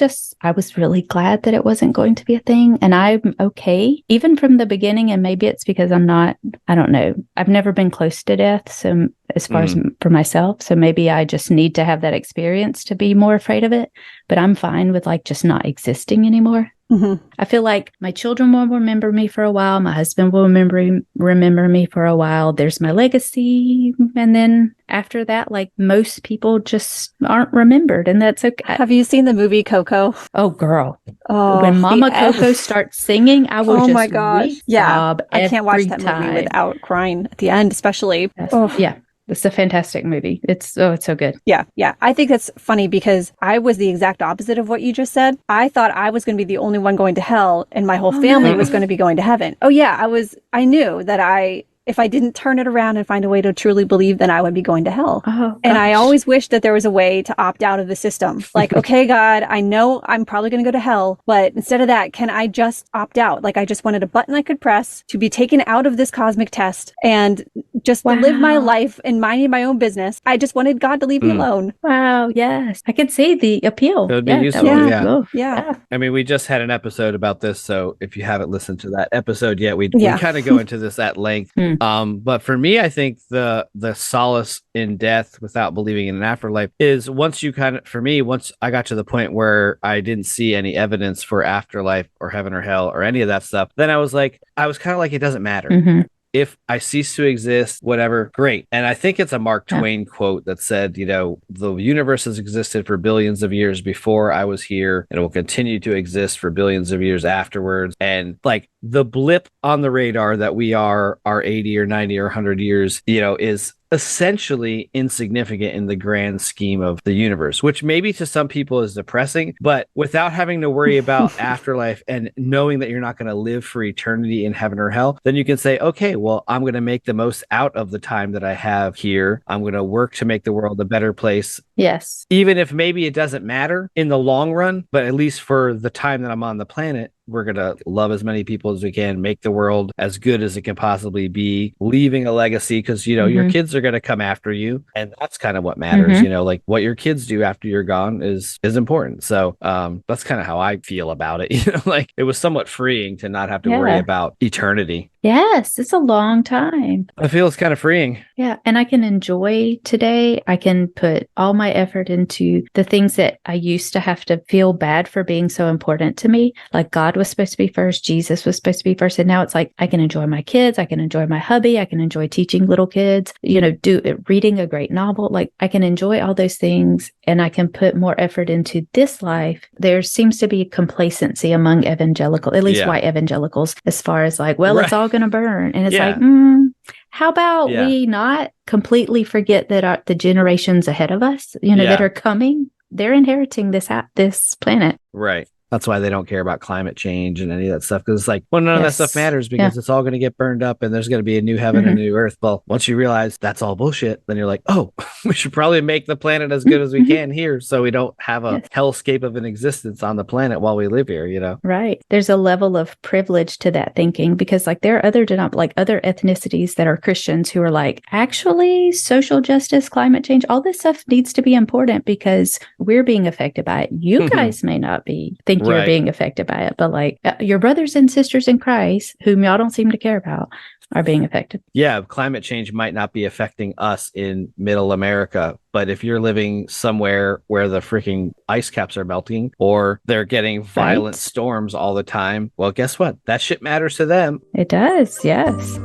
was really glad that it wasn't going to be a thing. And I'm okay, even from the beginning. And maybe it's because I don't know. I've never been close to death. So as far as for myself, so maybe I just need to have that experience to be more afraid of it. But I'm fine with like just not existing anymore. Mm-hmm. I feel like my children will remember me for a while. My husband will remember me for a while. There's my legacy. And then after that, like, most people just aren't remembered, and that's okay. Have you seen the movie Coco? Oh, girl. Oh, when Mama Coco starts singing, I will just my gosh. Yeah. I can't watch that movie without crying at the end, especially. Yes. Oh. Yeah. It's a fantastic movie. It's so good. Yeah. I think that's funny because I was the exact opposite of what you just said. I thought I was going to be the only one going to hell and my whole family was going to be going to heaven. Oh yeah, I knew that if I didn't turn it around and find a way to truly believe, then I would be going to hell. Oh, and I always wished that there was a way to opt out of the system. Like, okay, God, I know I'm probably going to go to hell, but instead of that, can I just opt out? Like, I just wanted a button I could press to be taken out of this cosmic test and just live my life and minding my own business. I just wanted God to leave me alone. Wow. Yes. I could see the appeal. It would be useful. Yeah. I mean, we just had an episode about this. So if you haven't listened to that episode yet, we kind of go into this at length. But for me, I think the solace in death without believing in an afterlife is once I got to the point where I didn't see any evidence for afterlife or heaven or hell or any of that stuff, then I was kind of like, it doesn't matter. Mm-hmm. If I cease to exist, whatever, great. And I think it's a Mark Twain quote that said, the universe has existed for billions of years before I was here, and it will continue to exist for billions of years afterwards. And like the blip on the radar that we are 80 or 90 or 100 years, is essentially insignificant in the grand scheme of the universe, which maybe to some people is depressing, but without having to worry about afterlife and knowing that you're not going to live for eternity in heaven or hell, then you can say, okay, well, I'm going to make the most out of the time that I have here. I'm going to work to make the world a better place. Yes. Even if maybe it doesn't matter in the long run, but at least for the time that I'm on the planet, we're going to love as many people as we can, make the world as good as it can possibly be, leaving a legacy, because, your kids are going to come after you. And that's kind of what matters, like what your kids do after you're gone is important. So that's kind of how I feel about it. Like it was somewhat freeing to not have to worry about eternity. Yes, it's a long time. I feel it's kind of freeing. Yeah. And I can enjoy today. I can put all my effort into the things that I used to have to feel bad for being so important to me. Like God was supposed to be first, Jesus was supposed to be first. And now it's like, I can enjoy my kids. I can enjoy my hubby. I can enjoy teaching little kids, reading a great novel. Like I can enjoy all those things, and I can put more effort into this life. There seems to be complacency among evangelical, at least white evangelicals, as far as like, well, it's all going to burn. And it's like, how about we not completely forget that the generations ahead of us, that are coming, they're inheriting this planet. Right. That's why they don't care about climate change and any of that stuff. Because it's like, well, none of that stuff matters because it's all going to get burned up and there's going to be a new heaven and a new earth. Well, once you realize that's all bullshit, then you're like, oh, we should probably make the planet as good as we can here so we don't have a hellscape of an existence on the planet while we live here, Right. There's a level of privilege to that thinking because like there are other ethnicities that are Christians who are like, actually, social justice, climate change, all this stuff needs to be important because we're being affected by it. You guys may not be thinking think you're Right. being affected by it, but like your brothers and sisters in Christ, whom y'all don't seem to care about, are being affected. Yeah, climate change might not be affecting us in middle America, but if you're living somewhere where the freaking ice caps are melting or they're getting violent storms all the time, well, guess what? That shit matters to them. It does, yes.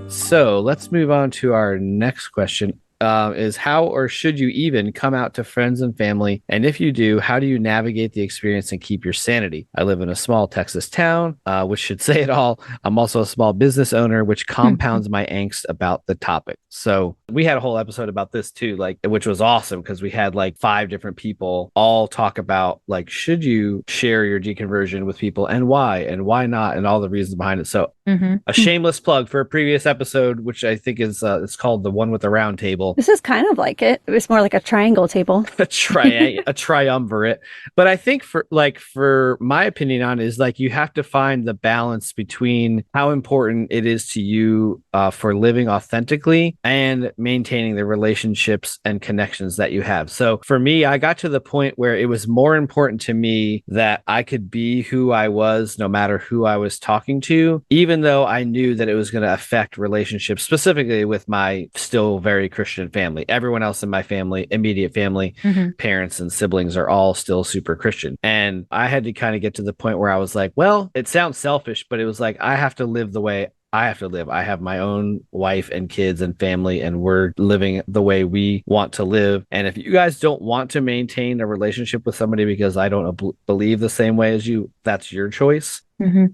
So let's move on to our next question. Is how or should you even come out to friends and family? And if you do, how do you navigate the experience and keep your sanity? I live in a small Texas town, which should say it all. I'm also a small business owner, which compounds my angst about the topic. So we had a whole episode about this too, like, which was awesome because we had like 5 different people all talk about like, should you share your deconversion with people and why not, and all the reasons behind it. So a shameless plug for a previous episode, which I think is it's called the one with the round table. This is kind of like it. It was more like a triangle table. a triumvirate. But I think for my opinion on it is like you have to find the balance between how important it is to you for living authentically and maintaining the relationships and connections that you have. So for me, I got to the point where it was more important to me that I could be who I was no matter who I was talking to, even though I knew that it was going to affect relationships, specifically with my still very Christian family. Everyone else in my family, immediate family, parents and siblings are all still super Christian. And I had to kind of get to the point where I was like, well, it sounds selfish, but it was like, I have to live the way I have to live. I have my own wife and kids and family, and we're living the way we want to live. And if you guys don't want to maintain a relationship with somebody because I don't believe the same way as you, that's your choice.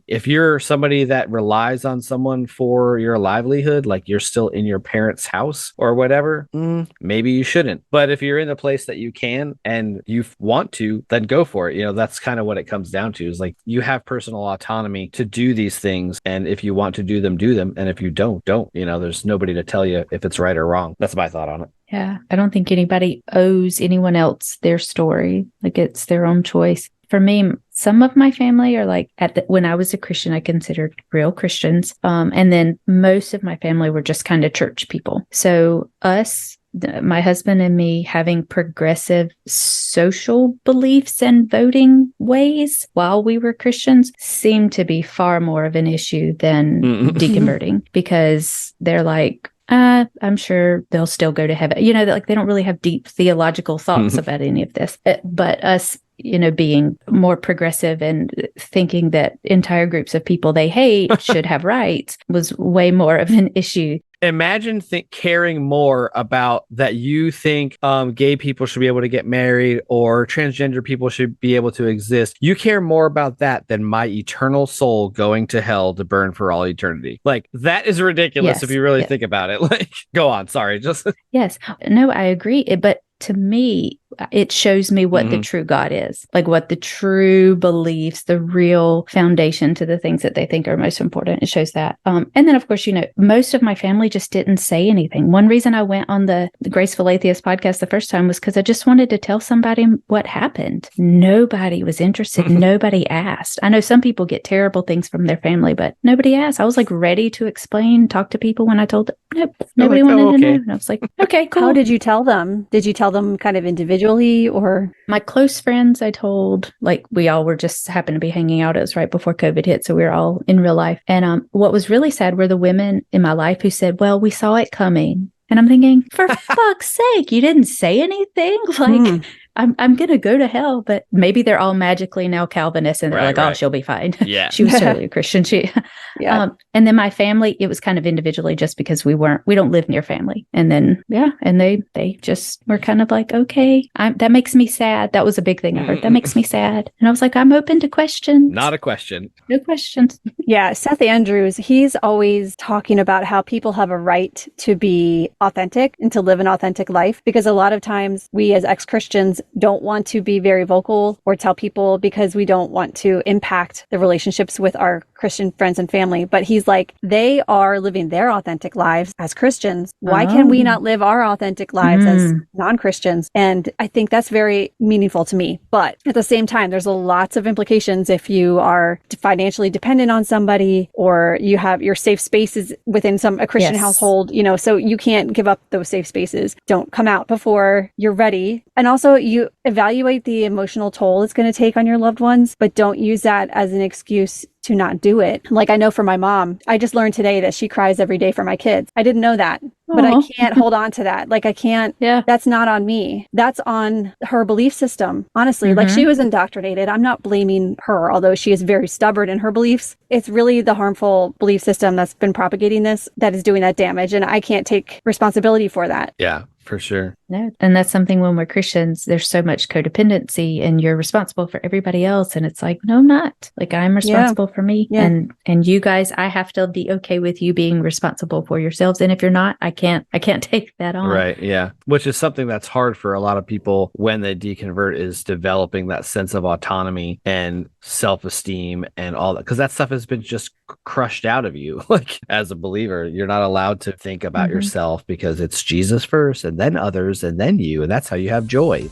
If you're somebody that relies on someone for your livelihood, like you're still in your parents' house or whatever, maybe you shouldn't. But if you're in a place that you can and you want to, then go for it. You know, that's kind of what it comes down to, is like you have personal autonomy to do these things. And if you want to do them, do them. And if you don't. You know, there's nobody to tell you if it's right or wrong. That's my thought on it. Yeah, I don't think anybody owes anyone else their story. Like it's their own choice. For me, some of my family are like, when I was a Christian, I considered real Christians. And then most of my family were just kind of church people. So my husband and me having progressive social beliefs and voting ways while we were Christians seemed to be far more of an issue than deconverting, because they're like, I'm sure they'll still go to heaven. You know, like they don't really have deep theological thoughts about any of this. But us, you know, being more progressive and thinking that entire groups of people they hate should have rights was way more of an issue. Imagine caring more about that you think gay people should be able to get married or transgender people should be able to exist. You care more about that than my eternal soul going to hell to burn for all eternity. Like, that is ridiculous if you really think about it. Like, go on. Sorry. Just Yes. No, I agree. But to me, it shows me what the true God is, like what the true beliefs, the real foundation to the things that they think are most important. It shows that. And then, of course, you know, most of my family just didn't say anything. One reason I went on the Graceful Atheist podcast the first time was because I just wanted to tell somebody what happened. Nobody was interested. Nobody asked. I know some people get terrible things from their family, but nobody asked. I was like ready to explain, talk to people when I told them. Nope, nobody wanted to know. And I was like, okay, cool. How did you tell them? Did you tell them kind of individually, or? My close friends, I told, like, we all were just happened to be hanging out. It was right before COVID hit, so we were all in real life. And what was really sad were the women in my life who said, well, we saw it coming. And I'm thinking, for fuck's sake, you didn't say anything? Like, I'm going to go to hell, but maybe they're all magically now Calvinists and they're like, oh, she'll be fine. Yeah. She was totally a Christian. And then my family, it was kind of individually just because we don't live near family. And then, and they just were kind of like, okay, that makes me sad. That was a big thing I heard. That makes me sad. And I was like, I'm open to questions. Not a question. No questions. Yeah. Seth Andrews, he's always talking about how people have a right to be authentic and to live an authentic life, because a lot of times we as ex-Christians don't want to be very vocal or tell people because we don't want to impact the relationships with our Christian friends and family. But he's like, they are living their authentic lives as Christians. Why can we not live our authentic lives as non-Christians? And I think that's very meaningful to me. But at the same time, there's lots of implications if you are financially dependent on somebody, or you have your safe spaces within a Christian household, so you can't give up those safe spaces. Don't come out before you're ready. And also you evaluate the emotional toll it's going to take on your loved ones, but don't use that as an excuse to not do it. Like, I know for my mom, I just learned today that she cries every day for my kids. I didn't know that, but I can't hold on to that. Like, I can't, that's not on me. That's on her belief system. Honestly, like, she was indoctrinated. I'm not blaming her, although she is very stubborn in her beliefs. It's really the harmful belief system that's been propagating this that is doing that damage. And I can't take responsibility for that. Yeah, for sure. No. And that's something when we're Christians, there's so much codependency and you're responsible for everybody else. And it's like, no, I'm not. Like, I'm responsible for me. Yeah. And you guys, I have to be okay with you being responsible for yourselves. And if you're not, I can't take that on. Right. Yeah. Which is something that's hard for a lot of people when they deconvert, is developing that sense of autonomy and self-esteem and all that. Because that stuff has been just crushed out of you. Like, as a believer, you're not allowed to think about yourself, because it's Jesus first and then others and then you. And that's how you have joy.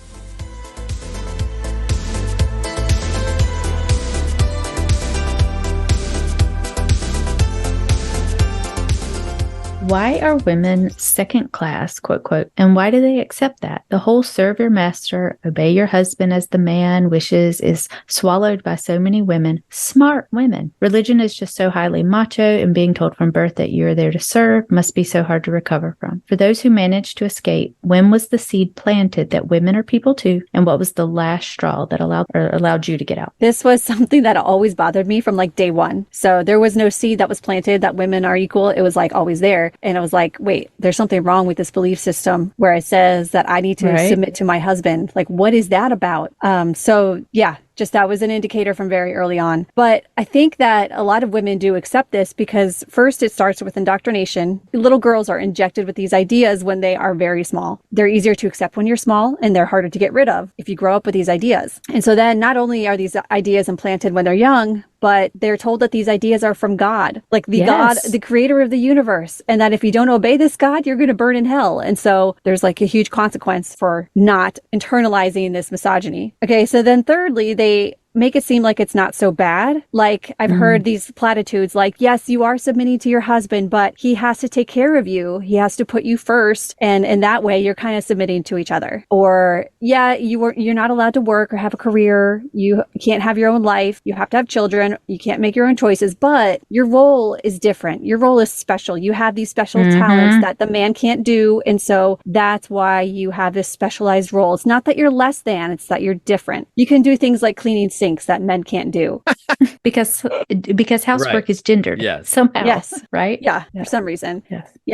Why are women second class, quote, quote, and why do they accept that? The whole serve your master, obey your husband as the man wishes is swallowed by so many women, smart women. Religion is just so highly macho, and being told from birth that you are there to serve must be so hard to recover from. For those who managed to escape, when was the seed planted that women are people too? And what was the last straw that allowed you to get out? This was something that always bothered me from like day one. So there was no seed that was planted that women are equal. It was like always there. And I was like, wait, there's something wrong with this belief system where it says that I need to submit to my husband. Like, what is that about? So yeah, just that was an indicator from very early on. But I think that a lot of women do accept this because first it starts with indoctrination. Little girls are injected with these ideas when they are very small. They're easier to accept when you're small, and they're harder to get rid of if you grow up with these ideas. And so then not only are these ideas implanted when they're young, but they're told that these ideas are from God, like the God, the creator of the universe, and that if you don't obey this God, you're going to burn in hell. And so there's like a huge consequence for not internalizing this misogyny. Okay, so then thirdly, they make it seem like it's not so bad. Like, I've heard these platitudes like, yes, you are submitting to your husband, but he has to take care of you. He has to put you first. And in that way, you're kind of submitting to each other. Or, yeah, you're not allowed to work or have a career. You can't have your own life. You have to have children. You can't make your own choices, but your role is different. Your role is special. You have these special talents that the man can't do. And so that's why you have this specialized role. It's not that you're less than, it's that you're different. You can do things like cleaning sinks that men can't do because housework is gendered somehow. Right? For some reason.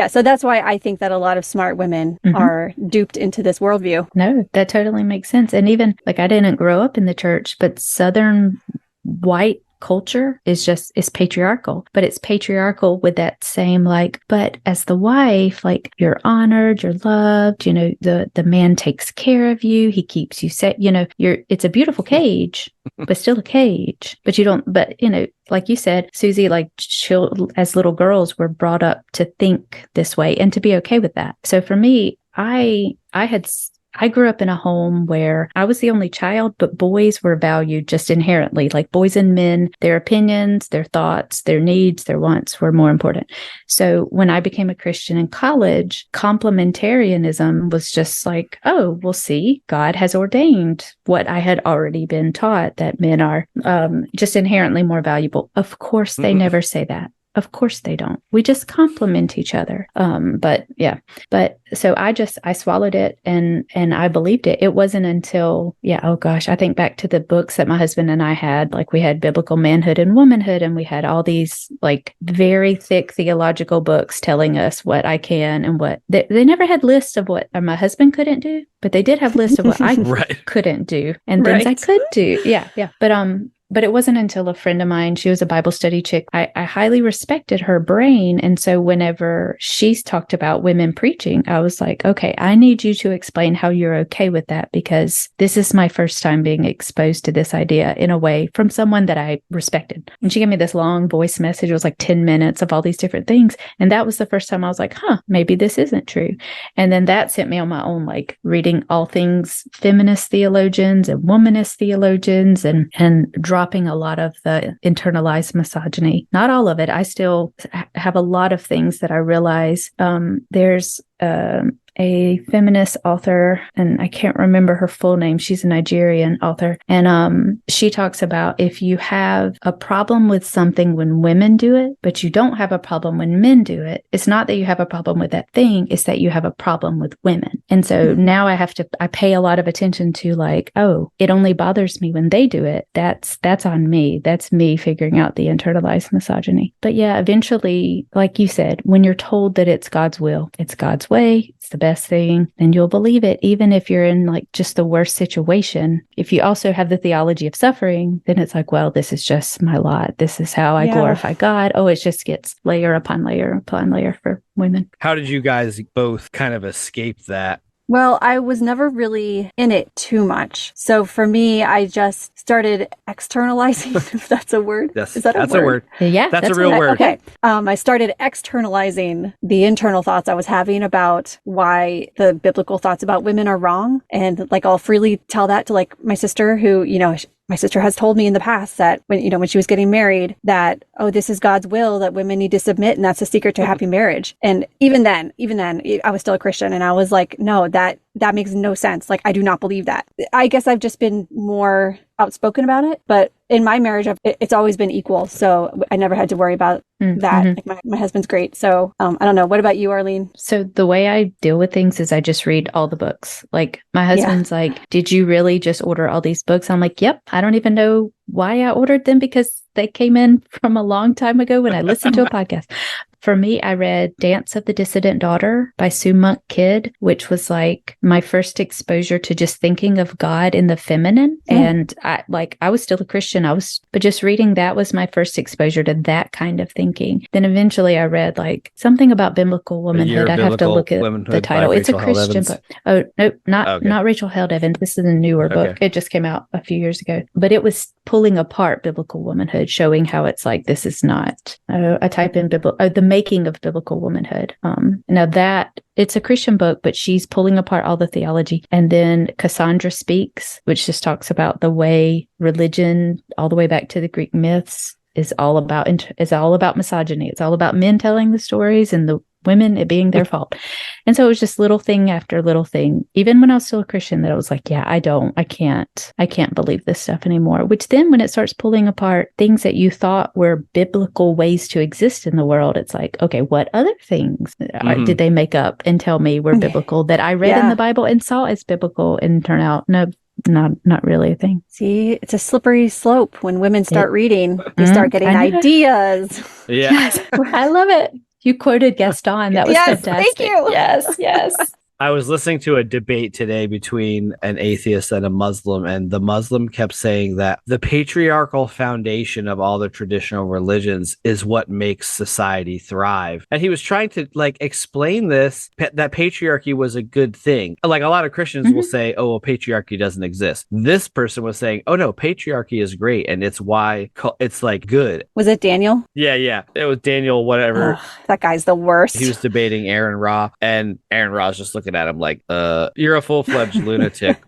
So that's why I think that a lot of smart women are duped into this worldview. No, that totally makes sense. And even like, I didn't grow up in the church, but Southern white culture is patriarchal, but it's patriarchal with that same like, but as the wife, like, you're honored, you're loved, the man takes care of you, he keeps you safe, it's a beautiful cage, but still a cage. But like you said, Susie, like, as little girls were brought up to think this way and to be okay with that. So for me, I grew up in a home where I was the only child, but boys were valued just inherently. Like, boys and men, their opinions, their thoughts, their needs, their wants were more important. So when I became a Christian in college, complementarianism was just like, oh, well, see, God has ordained what I had already been taught, that men are just inherently more valuable. Of course, they never say that. Of course they don't. We just complement each other. But so I swallowed it and I believed it. It wasn't until, I think back to the books that my husband and I had, like, we had Biblical Manhood and Womanhood, and we had all these like very thick theological books telling us what I can and what they never had lists of what my husband couldn't do, but they did have lists of what I couldn't do and things I could do. But But it wasn't until a friend of mine, she was a Bible study chick, I highly respected her brain. And so whenever she's talked about women preaching, I was like, okay, I need you to explain how you're okay with that, because this is my first time being exposed to this idea in a way from someone that I respected. And she gave me this long voice message. It was like 10 minutes of all these different things. And that was the first time I was like, maybe this isn't true. And then that sent me on my own, like reading all things feminist theologians and womanist theologians and dropping a lot of the internalized misogyny. Not all of it. I still have a lot of things that I realize. There's a feminist author, and I can't remember her full name. She's a Nigerian author. And she talks about if you have a problem with something when women do it, but you don't have a problem when men do it, it's not that you have a problem with that thing, it's that you have a problem with women. And so now I pay a lot of attention to like, oh, it only bothers me when they do it. That's on me. That's me figuring out the internalized misogyny. But yeah, eventually, like you said, when you're told that it's God's will, it's God's way, it's the best thing, then you'll believe it, even if you're in like just the worst situation. If you also have the theology of suffering, then it's like, well, this is just my lot. This is how I glorify God. Oh, it just gets layer upon layer upon layer for women. How did you guys both kind of escape that? Well, I was never really in it too much. So for me, I just started externalizing, if that's a word. Yes, is that that's a word? Yeah, that's a real word. Okay. I started externalizing the internal thoughts I was having about why the biblical thoughts about women are wrong. And like, I'll freely tell that to like my sister who, my sister has told me in the past that when she was getting married that, oh, this is God's will that women need to submit. And that's the secret to happy marriage. And even then, I was still a Christian and I was like, no, that makes no sense. Like, I do not believe that. I guess I've just been more outspoken about it, but in my marriage, it's always been equal. So I never had to worry about that. Like my husband's great. So I don't know. What about you, Arline? So the way I deal with things is I just read all the books. Like my husband's like, did you really just order all these books? I'm like, yep. I don't even know why I ordered them because they came in from a long time ago when I listened to a podcast. For me, I read Dance of the Dissident Daughter by Sue Monk Kidd, which was like my first exposure to just thinking of God in the feminine. And I was still a Christian. But just reading that was my first exposure to that kind of thinking. Then eventually I read like something about biblical womanhood. I have to look at the title. It's a Christian book. Oh, no, not Rachel Held Evans. This is a newer book. It just came out a few years ago. But it was pulling apart biblical womanhood, showing how it's like, this is not a type in the making of biblical womanhood. Now that it's a Christian book, but she's pulling apart all the theology. And then Cassandra Speaks, which just talks about the way religion, all the way back to the Greek myths, is all about misogyny. It's all about men telling the stories and the women, it being their fault. And so it was just little thing after little thing, even when I was still a Christian, that I was like, yeah, I can't believe this stuff anymore. Which then when it starts pulling apart things that you thought were biblical ways to exist in the world, it's like, okay, what other things did they make up and tell me were biblical that I read in the Bible and saw as biblical and turn out, no, not really a thing. See, it's a slippery slope. When women start reading, they start getting ideas. Yeah. Yes, I love it. You quoted Gaston. That was fantastic. Thank you. Yes. I was listening to a debate today between an atheist and a Muslim, and the Muslim kept saying that the patriarchal foundation of all the traditional religions is what makes society thrive. And he was trying to explain this, that patriarchy was a good thing. Like a lot of Christians will say, oh, well, patriarchy doesn't exist. This person was saying, oh no, patriarchy is great. And it's why it's like good. Was it Daniel? Yeah. It was Daniel, whatever. Ugh, that guy's the worst. He was debating Aaron Ra, and Aaron Ra's just looking at him like, you're a full-fledged lunatic.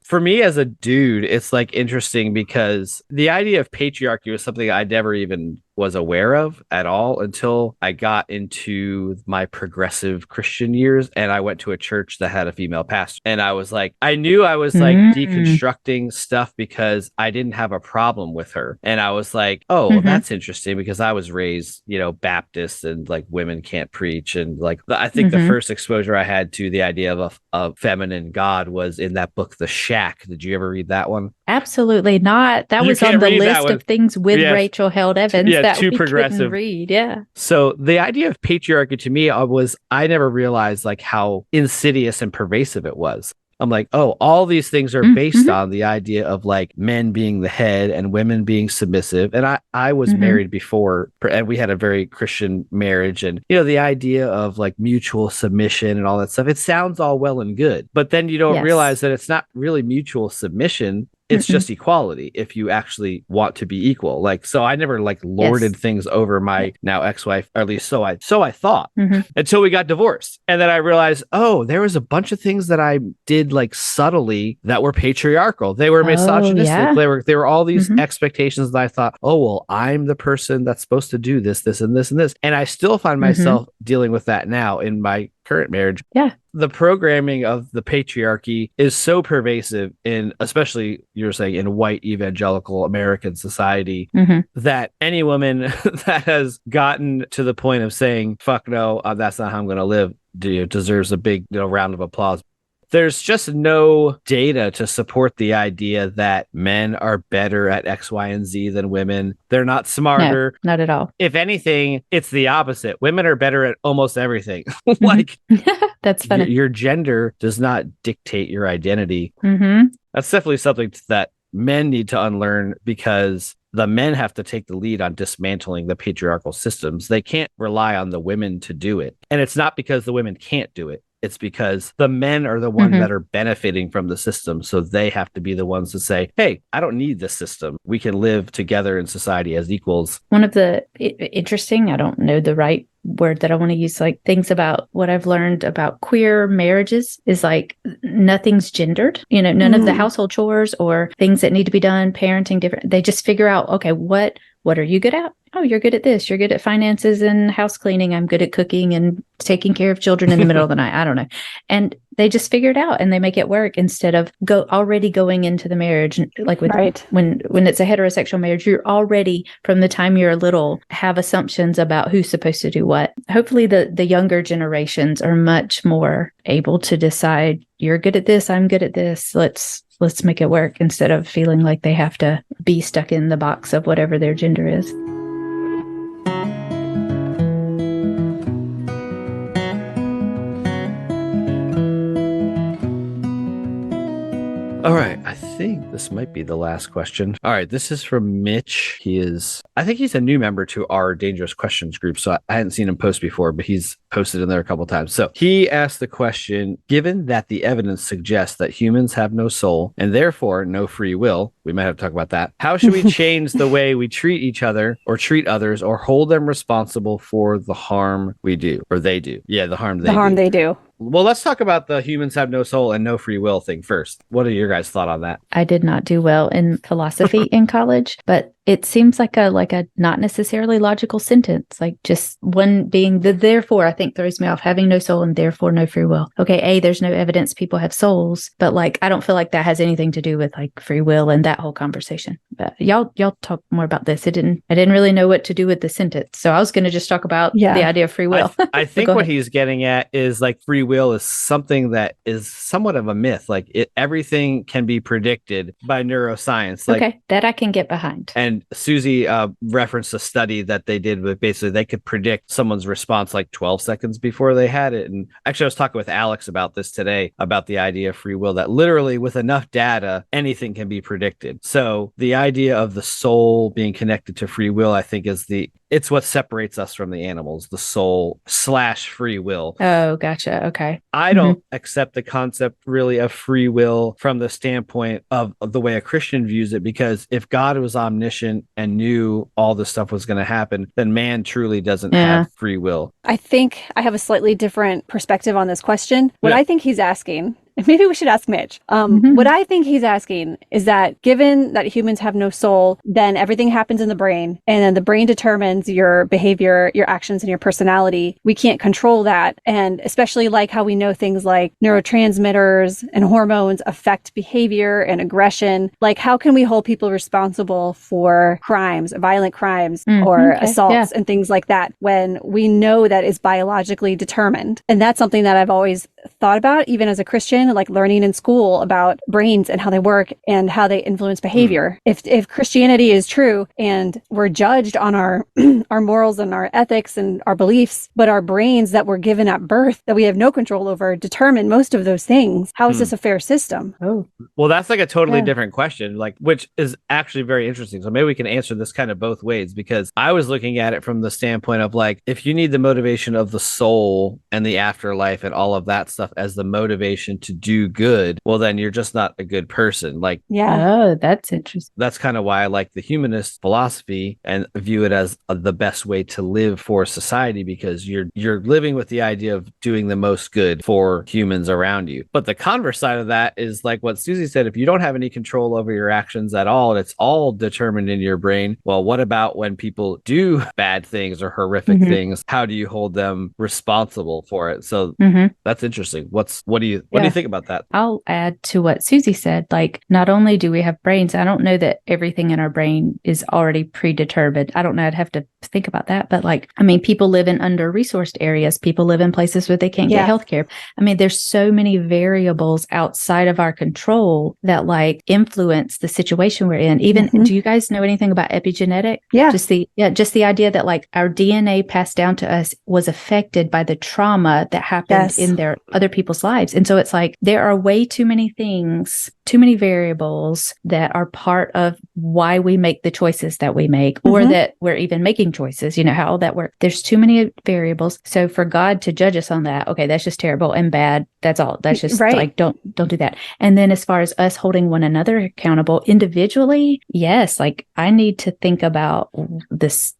For me as a dude, it's like interesting because the idea of patriarchy was something I never even was aware of at all until I got into my progressive Christian years, and I went to a church that had a female pastor, and I was like, I knew I was like deconstructing stuff because I didn't have a problem with her, and I was like, oh, that's interesting because I was raised, Baptist, and like women can't preach, and like I think the first exposure I had to the idea of a feminine God was in that book, The Shack. Did you ever read that one? Absolutely not. That was on the list of things with Rachel Held Evans. Yeah, that too we progressive. Read. Yeah. So the idea of patriarchy to me I never realized like how insidious and pervasive it was. I'm like, oh, all these things are based on the idea of like men being the head and women being submissive. And I was married before, and we had a very Christian marriage, and the idea of like mutual submission and all that stuff, it sounds all well and good, but then you don't realize that it's not really mutual submission. It's just equality if you actually want to be equal. Like, so I never like lorded things over my now ex-wife, or at least so I thought, until we got divorced. And then I realized, oh, there was a bunch of things that I did like subtly that were patriarchal. They were misogynistic. They were all these expectations that I thought, oh, well, I'm the person that's supposed to do this, this, and this, and this. And I still find myself dealing with that now in my current marriage. Yeah. The programming of the patriarchy is so pervasive in, especially you're saying in white evangelical American society, that any woman that has gotten to the point of saying, fuck no, that's not how I'm going to live, deserves a big round of applause. There's just no data to support the idea that men are better at X, Y, and Z than women. They're not smarter. No, not at all. If anything, it's the opposite. Women are better at almost everything. Like, that's funny. Your gender does not dictate your identity. That's definitely something that men need to unlearn, because the men have to take the lead on dismantling the patriarchal systems. They can't rely on the women to do it. And it's not because the women can't do it. It's because the men are the ones that are benefiting from the system. So they have to be the ones to say, hey, I don't need this system. We can live together in society as equals. One of the interesting, I don't know the right word that I want to use, like things about what I've learned about queer marriages is like nothing's gendered, none of the household chores or things that need to be done, parenting different. They just figure out, okay, what are you good at? Oh, you're good at this. You're good at finances and house cleaning. I'm good at cooking and taking care of children in the middle of the night. I don't know. And they just figure it out and they make it work instead of already going into the marriage. Like when it's a heterosexual marriage, you're already, from the time you're little, have assumptions about who's supposed to do what. Hopefully the younger generations are much more able to decide, you're good at this, I'm good at this. Let's make it work, instead of feeling like they have to be stuck in the box of whatever their gender is. All right, I think this might be the last question. All right, this is from Mitch. I think he's a new member to our Dangerous Questions group, so I hadn't seen him post before, but he's posted in there a couple times. So he asked the question, given that the evidence suggests that humans have no soul and therefore no free will, we might have to talk about that. How should we change the way we treat each other or treat others or hold them responsible for the harm we do or they do? Yeah, the harm they do. Well, let's talk about the humans have no soul and no free will thing first. What are your guys' thoughts on that? I did not do well in philosophy in college, but it seems like a not necessarily logical sentence, like just one being the therefore, I think throws me off, having no soul and therefore no free will. Okay, there's no evidence people have souls, but like I don't feel like that has anything to do with like free will and that whole conversation. But y'all talk more about this. I didn't really know what to do with the sentence, so I was going to just talk about the idea of free will. I think what he's getting at is like free will is something that is somewhat of a myth. Like everything can be predicted by neuroscience. Like, okay, that I can get behind. And Susie referenced a study that they did with basically they could predict someone's response like 12 seconds before they had it. And actually, I was talking with Alex about this today, about the idea of free will, that literally with enough data, anything can be predicted. So the idea of the soul being connected to free will, I think it's what separates us from the animals, the soul / free will. Oh, gotcha. Okay. I don't accept the concept really of free will from the standpoint of the way a Christian views it, because if God was omniscient and knew all this stuff was going to happen, then man truly doesn't have free will. I think I have a slightly different perspective on this question. What I think he's asking, and maybe we should ask Mitch. What I think he's asking is that given that humans have no soul, then everything happens in the brain, and then the brain determines your behavior, your actions, and your personality. We can't control that. And especially like how we know things like neurotransmitters and hormones affect behavior and aggression. Like, how can we hold people responsible for crimes, violent crimes, or assaults and things like that when we know that is biologically determined? And that's something that I've always thought about, even as a Christian, like learning in school about brains and how they work and how they influence behavior. If Christianity is true and we're judged on our our morals and our ethics and our beliefs, but our brains that were given at birth that we have no control over determine most of those things, how is this a fair system? Oh, well, that's like a totally different question, like, which is actually very interesting. So maybe we can answer this kind of both ways, because I was looking at it from the standpoint of like, if you need the motivation of the soul and the afterlife and all of that stuff as the motivation to do good, well, then you're just not a good person. Like, oh, that's interesting. That's kind of why I like the humanist philosophy and view it as the best way to live for society, because you're living with the idea of doing the most good for humans around you. But the converse side of that is like what Susie said, if you don't have any control over your actions at all, and it's all determined in your brain, well, what about when people do bad things or horrific things? How do you hold them responsible for it? So that's interesting. What do you think about that? I'll add to what Susie said. Like, not only do we have brains, I don't know that everything in our brain is already predetermined. I don't know. I'd have to think about that. But like, I mean, people live in under-resourced areas. People live in places where they can't get healthcare. I mean, there's so many variables outside of our control that like influence the situation we're in. Even, do you guys know anything about epigenetic? Yeah. Just the idea that like our DNA passed down to us was affected by the trauma that happened in their other people's lives. And so it's like, there are way too many things, too many variables that are part of why we make the choices that we make, or that we're even making choices, you know, how all that works. There's too many variables. So for God to judge us on that, okay, that's just terrible and bad. That's all. That's just like, don't do that. And then as far as us holding one another accountable individually, yes, like I need to think about this,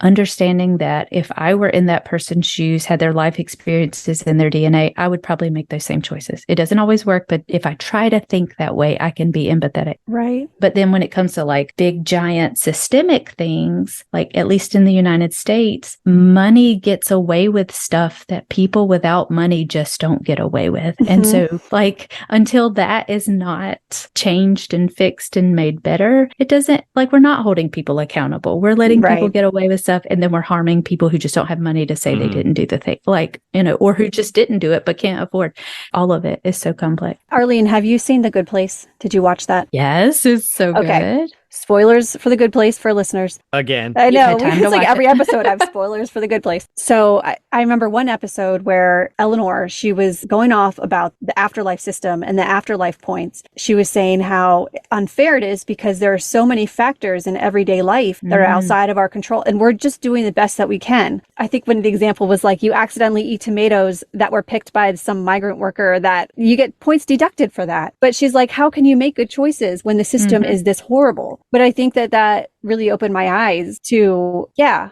understanding that if I were in that person's shoes, had their life experiences in their DNA, I would probably make those same choices. It doesn't always work, but if I try to think that way, I can be empathetic. Right. But then when it comes to like big, giant systemic things, like at least in the United States, money gets away with stuff that people without money just don't get away with. And so like, until that is not changed and fixed and made better, it doesn't, like, we're not holding people accountable. We're letting people get away with stuff, and then we're harming people who just don't have money to say they didn't do the thing, like, you know, or who just didn't do it but can't afford. All of it is so complex. Arline, have you seen The Good Place? Did you watch that? Yes, it's so good. Spoilers for The Good Place for listeners. Again. I know. It's like every episode I have spoilers for The Good Place. So I remember one episode where Eleanor, she was going off about the afterlife system and the afterlife points. She was saying how unfair it is because there are so many factors in everyday life that are outside of our control, and we're just doing the best that we can. I think when the example was like, you accidentally eat tomatoes that were picked by some migrant worker, that you get points deducted for that. But she's like, how can you make good choices when the system is this horrible? But I think that really opened my eyes to,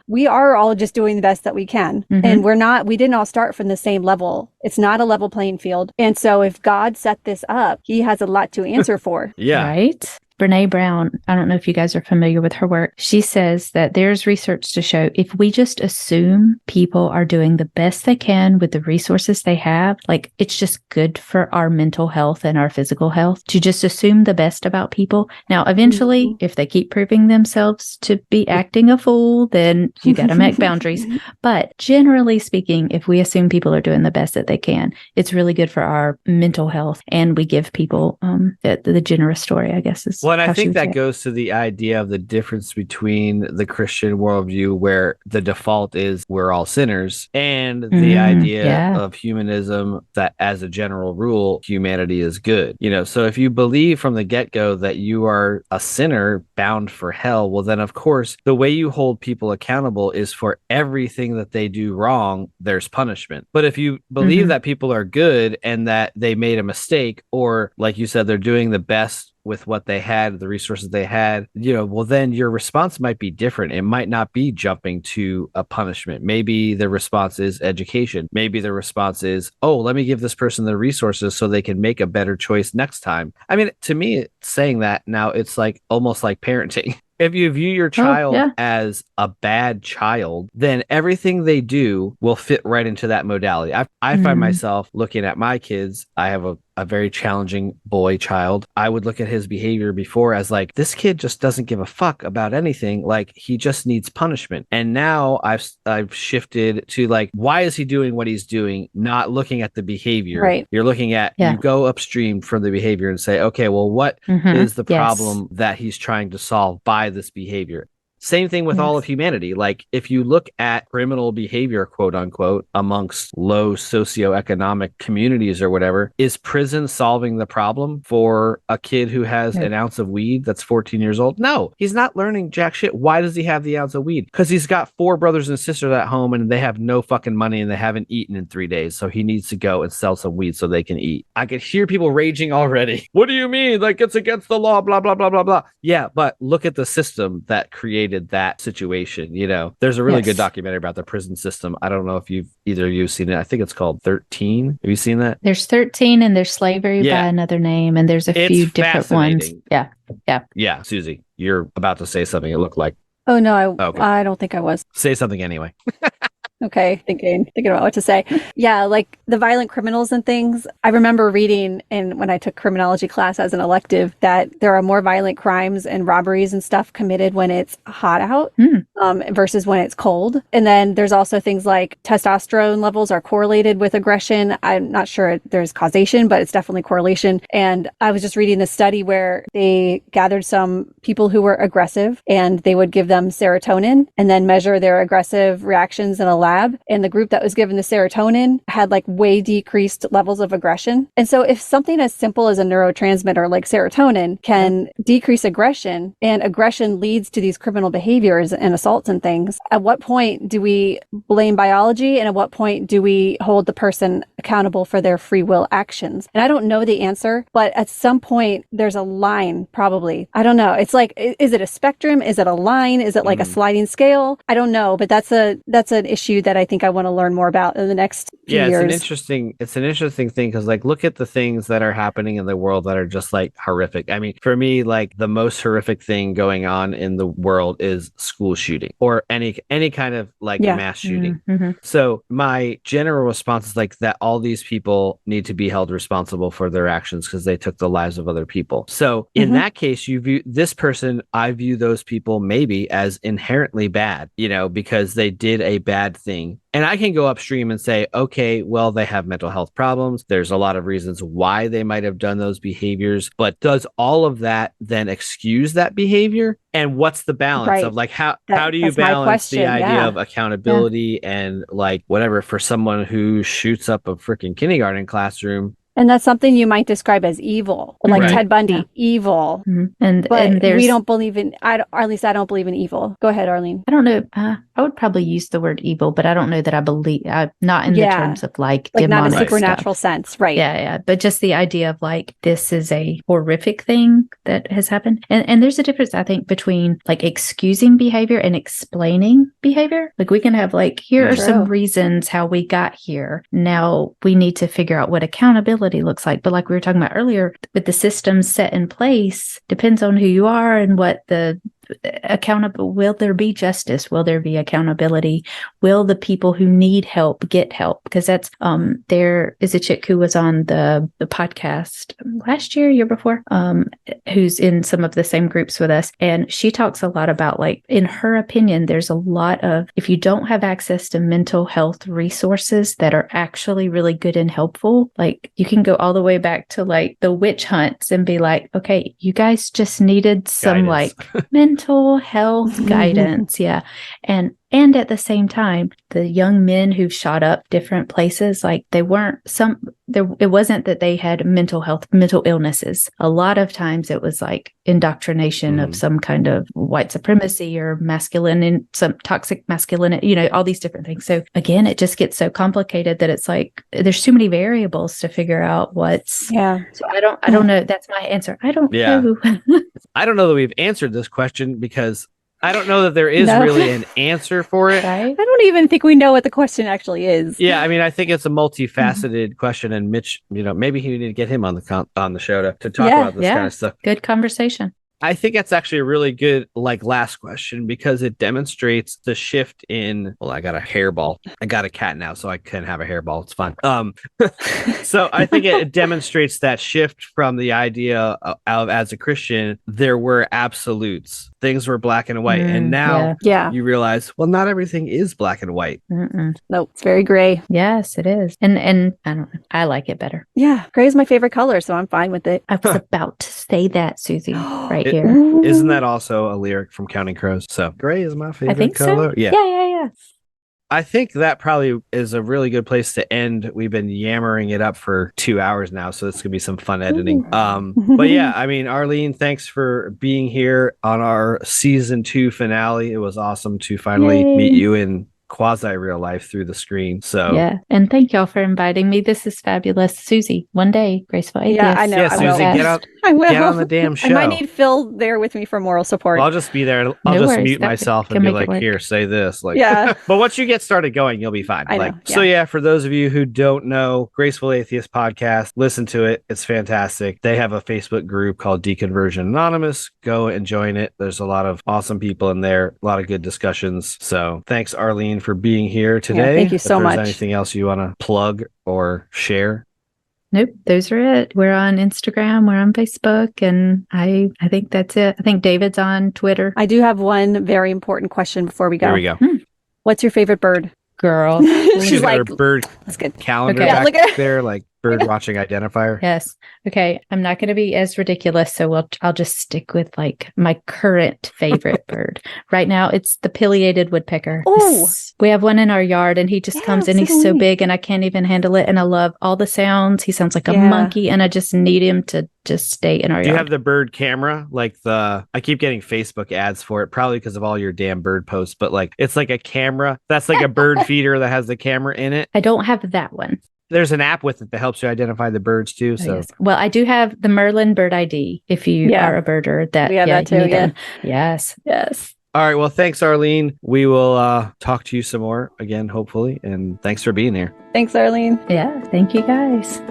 we are all just doing the best that we can. And we didn't all start from the same level. It's not a level playing field. And so if God set this up, he has a lot to answer for. Right? Brene Brown, I don't know if you guys are familiar with her work. She says that there's research to show if we just assume people are doing the best they can with the resources they have, like, it's just good for our mental health and our physical health to just assume the best about people. Now, eventually, if they keep proving themselves to be acting a fool, then you got to make boundaries. But generally speaking, if we assume people are doing the best that they can, it's really good for our mental health. And we give people the generous story, I guess, is. Well, and I think that goes to the idea of the difference between the Christian worldview, where the default is we're all sinners, and the idea of humanism, that as a general rule, humanity is good. You know, so if you believe from the get-go that you are a sinner bound for hell, well, then of course, the way you hold people accountable is for everything that they do wrong, there's punishment. But if you believe that people are good and that they made a mistake, or like you said, they're doing the best with what they had, the resources they had, you know, well, then your response might be different. It might not be jumping to a punishment. Maybe the response is education. Maybe the response is, oh, let me give this person the resources so they can make a better choice next time. I mean, to me, saying that now, it's like almost like parenting. If you view your child as a bad child, then everything they do will fit right into that modality. I find myself looking at my kids. I have a a very challenging boy child, I would look at his behavior before as like, this kid just doesn't give a fuck about anything. Like, he just needs punishment. And now I've shifted to like, why is he doing what he's doing? Not looking at the behavior. Right. You're looking at, you go upstream from the behavior and say, okay, well, what is the problem that he's trying to solve by this behavior? Same thing with all of humanity. Like, if you look at criminal behavior, quote unquote, amongst low socioeconomic communities or whatever, is prison solving the problem for a kid who has an ounce of weed that's 14 years old? No, he's not learning jack shit. Why does he have the ounce of weed? Because he's got 4 brothers and sisters at home and they have no fucking money and they haven't eaten in 3 days. So he needs to go and sell some weed so they can eat. I could hear people raging already. What do you mean? Like, it's against the law, blah, blah, blah, blah, blah. Yeah, but look at the system that created that situation. You know, there's a really good documentary about the prison system. I don't know if either of you seen it. I think it's called 13. Have you seen that? There's 13 and there's Slavery by another name, and there's a few different ones. Yeah. Susie, you're about to say something. It looked like. Oh no, I don't think I was. Say something anyway. Okay, thinking about what to say. Yeah, like the violent criminals and things. I remember reading when I took criminology class as an elective that there are more violent crimes and robberies and stuff committed when it's hot out versus when it's cold. And then there's also things like testosterone levels are correlated with aggression. I'm not sure there's causation, but it's definitely correlation. And I was just reading this study where they gathered some people who were aggressive and they would give them serotonin and then measure their aggressive reactions in a lab. And the group that was given the serotonin had like way decreased levels of aggression. And so if something as simple as a neurotransmitter like serotonin can decrease aggression, and aggression leads to these criminal behaviors and assaults and things, at what point do we blame biology? And at what point do we hold the person accountable for their free will actions? And I don't know the answer, but at some point there's a line, probably. I don't know. It's like, is it a spectrum? Is it a line? Is it like a sliding scale? I don't know, but that's an issue that I think I want to learn more about in the next few years. It's an interesting thing because, like, look at the things that are happening in the world that are just like horrific. I mean, for me, like the most horrific thing going on in the world is school shooting or any kind of like mass shooting. So my general response is like that all these people need to be held responsible for their actions because they took the lives of other people. So in that case, you view this person, I view those people maybe as inherently bad, you know, because they did a bad thing. And I can go upstream and say, okay, well, they have mental health problems. There's a lot of reasons why they might have done those behaviors. But does all of that then excuse that behavior? And what's the balance of like, how do you balance the idea of accountability and like whatever for someone who shoots up a freaking kindergarten classroom? And that's something you might describe as evil, like Ted Bundy, evil. And we don't believe in, or at least I don't believe in evil. Go ahead, Arline. I don't know. I would probably use the word evil, but I don't know that I believe, not in the terms of like demonic not a supernatural sense. Right. Yeah. But just the idea of like, this is a horrific thing that has happened. And there's a difference, I think, between like excusing behavior and explaining behavior. Like we can have like, here are some reasons how we got here. Now we need to figure out what accountability looks like. But like we were talking about earlier, with the systems set in place, depends on who you are and what the accountable. Will there be justice? Will there be accountability? Will the people who need help get help? Because that's there is a chick who was on the podcast last year before, who's in some of the same groups with us, and she talks a lot about like, in her opinion, there's a lot of, if you don't have access to mental health resources that are actually really good and helpful, like you can go all the way back to like the witch hunts and be like, okay, you guys just needed some like mental health guidance. And at the same time, the young men who've shot up different places, like it wasn't that they had mental illnesses. A lot of times it was like indoctrination of some kind of white supremacy or masculine and some toxic masculinity, you know, all these different things. So again, it just gets so complicated that it's like, there's too many variables to figure out what's. So I don't know. That's my answer. I don't know. I don't know that we've answered this question because I don't know that there is really an answer for it. I don't even think we know what the question actually is. Yeah, I mean, I think it's a multifaceted question, and Mitch, you know, maybe you need to get him on the show to talk about this kind of stuff. Good conversation. I think that's actually a really good last question because it demonstrates the shift in. Well, I got a hairball. I got a cat now, so I can have a hairball. It's fun. So I think it demonstrates that shift from the idea of as a Christian there were absolutes. Things were black and white, and now you realize, well, not everything is black and white. Nope, it's very gray. Yes, it is, and I don't know. I like it better. Yeah, gray is my favorite color, so I'm fine with it. I was about to say that, Susie, right here. Isn't that also a lyric from Counting Crows? So gray is my favorite color. So. Yeah. I think that probably is a really good place to end. We've been yammering it up for 2 hours now, so it's gonna be some fun editing. But yeah, I mean, Arline, thanks for being here on our season 2 finale. It was awesome to finally meet you in quasi real life through the screen. So yeah, and thank y'all for inviting me. This is fabulous. Susie, one day, Graceful Atheist. Yeah, I know. Yeah, Susie, get on the damn show. I might need Phil there with me for moral support. I'll just be there. I'll just mute myself and be like, here, say this. But once you get started going, you'll be fine. So yeah, for those of you who don't know, Graceful Atheist Podcast, listen to it. It's fantastic. They have a Facebook group called Deconversion Anonymous. Go and join it. There's a lot of awesome people in there, a lot of good discussions. So thanks, Arline, for being here today. Yeah, thank you so much. Anything else you want to plug or share? Nope, those are it. We're on Instagram, we're on Facebook, and I think that's it. I think David's on Twitter. I do have one very important question before we go. Here we go. What's your favorite bird? Girl. She's got her bird that's good. calendar back there, bird watching identifier. Yes. Okay. I'm not going to be as ridiculous, so I'll just stick with my current favorite bird. Right now, it's the pileated woodpecker. Oh, we have one in our yard, and he just comes in. He's so big, and I can't even handle it. And I love all the sounds. He sounds like a monkey, and I just need him to just stay in our yard. Do you have the bird camera? I keep getting Facebook ads for it, probably because of all your damn bird posts. But it's like a camera that's like a bird feeder that has the camera in it. I don't have that one. There's an app with it that helps you identify the birds too. So, yes. Well, I do have the Merlin Bird ID. If you are a birder, that too. Yes. All right. Well, thanks, Arline. We will talk to you some more again, hopefully. And thanks for being here. Thanks, Arline. Yeah. Thank you, guys.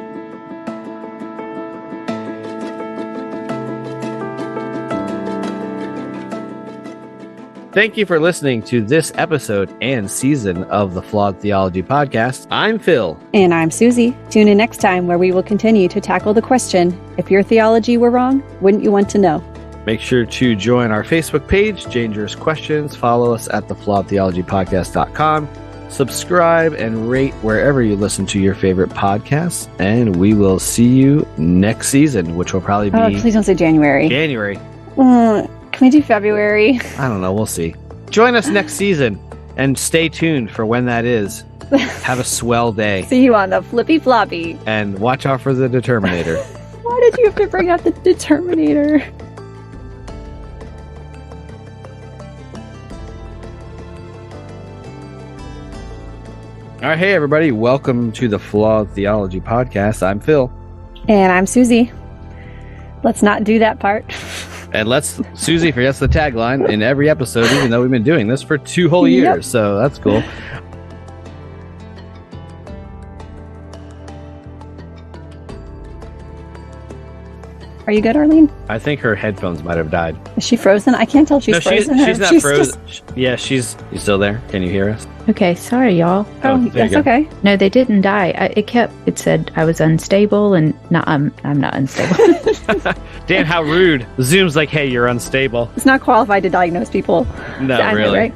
Thank you for listening to this episode and season of the Flawed Theology Podcast. I'm Phil. And I'm Susie. Tune in next time where we will continue to tackle the question, if your theology were wrong, wouldn't you want to know? Make sure to join our Facebook page, Dangerous Questions. Follow us at theflawedtheologypodcast.com. Subscribe and rate wherever you listen to your favorite podcasts. And we will see you next season, which will probably be... Oh, please don't say January. January. Can we do February? I don't know. We'll see. Join us next season and stay tuned for when that is. Have a swell day. See you on the flippy floppy. And watch out for the Determinator. Why did you have to bring up the Determinator? All right. Hey, everybody. Welcome to the Flawed Theology Podcast. I'm Phil. And I'm Susie. Let's not do that part. And Susie forgets the tagline in every episode, even though we've been doing this for 2 whole years. Yep. So that's cool. Are you good, Arline? I think her headphones might have died. Is she frozen? I can't tell if she's frozen. She's not frozen. Yeah, she's... You still there? Can you hear us? Okay, sorry, y'all. Oh, that's okay. No, they didn't die. It said I was unstable, and no, I'm not unstable. Dan, how rude. Zoom's like, hey, you're unstable. It's not qualified to diagnose people. No, really. Right?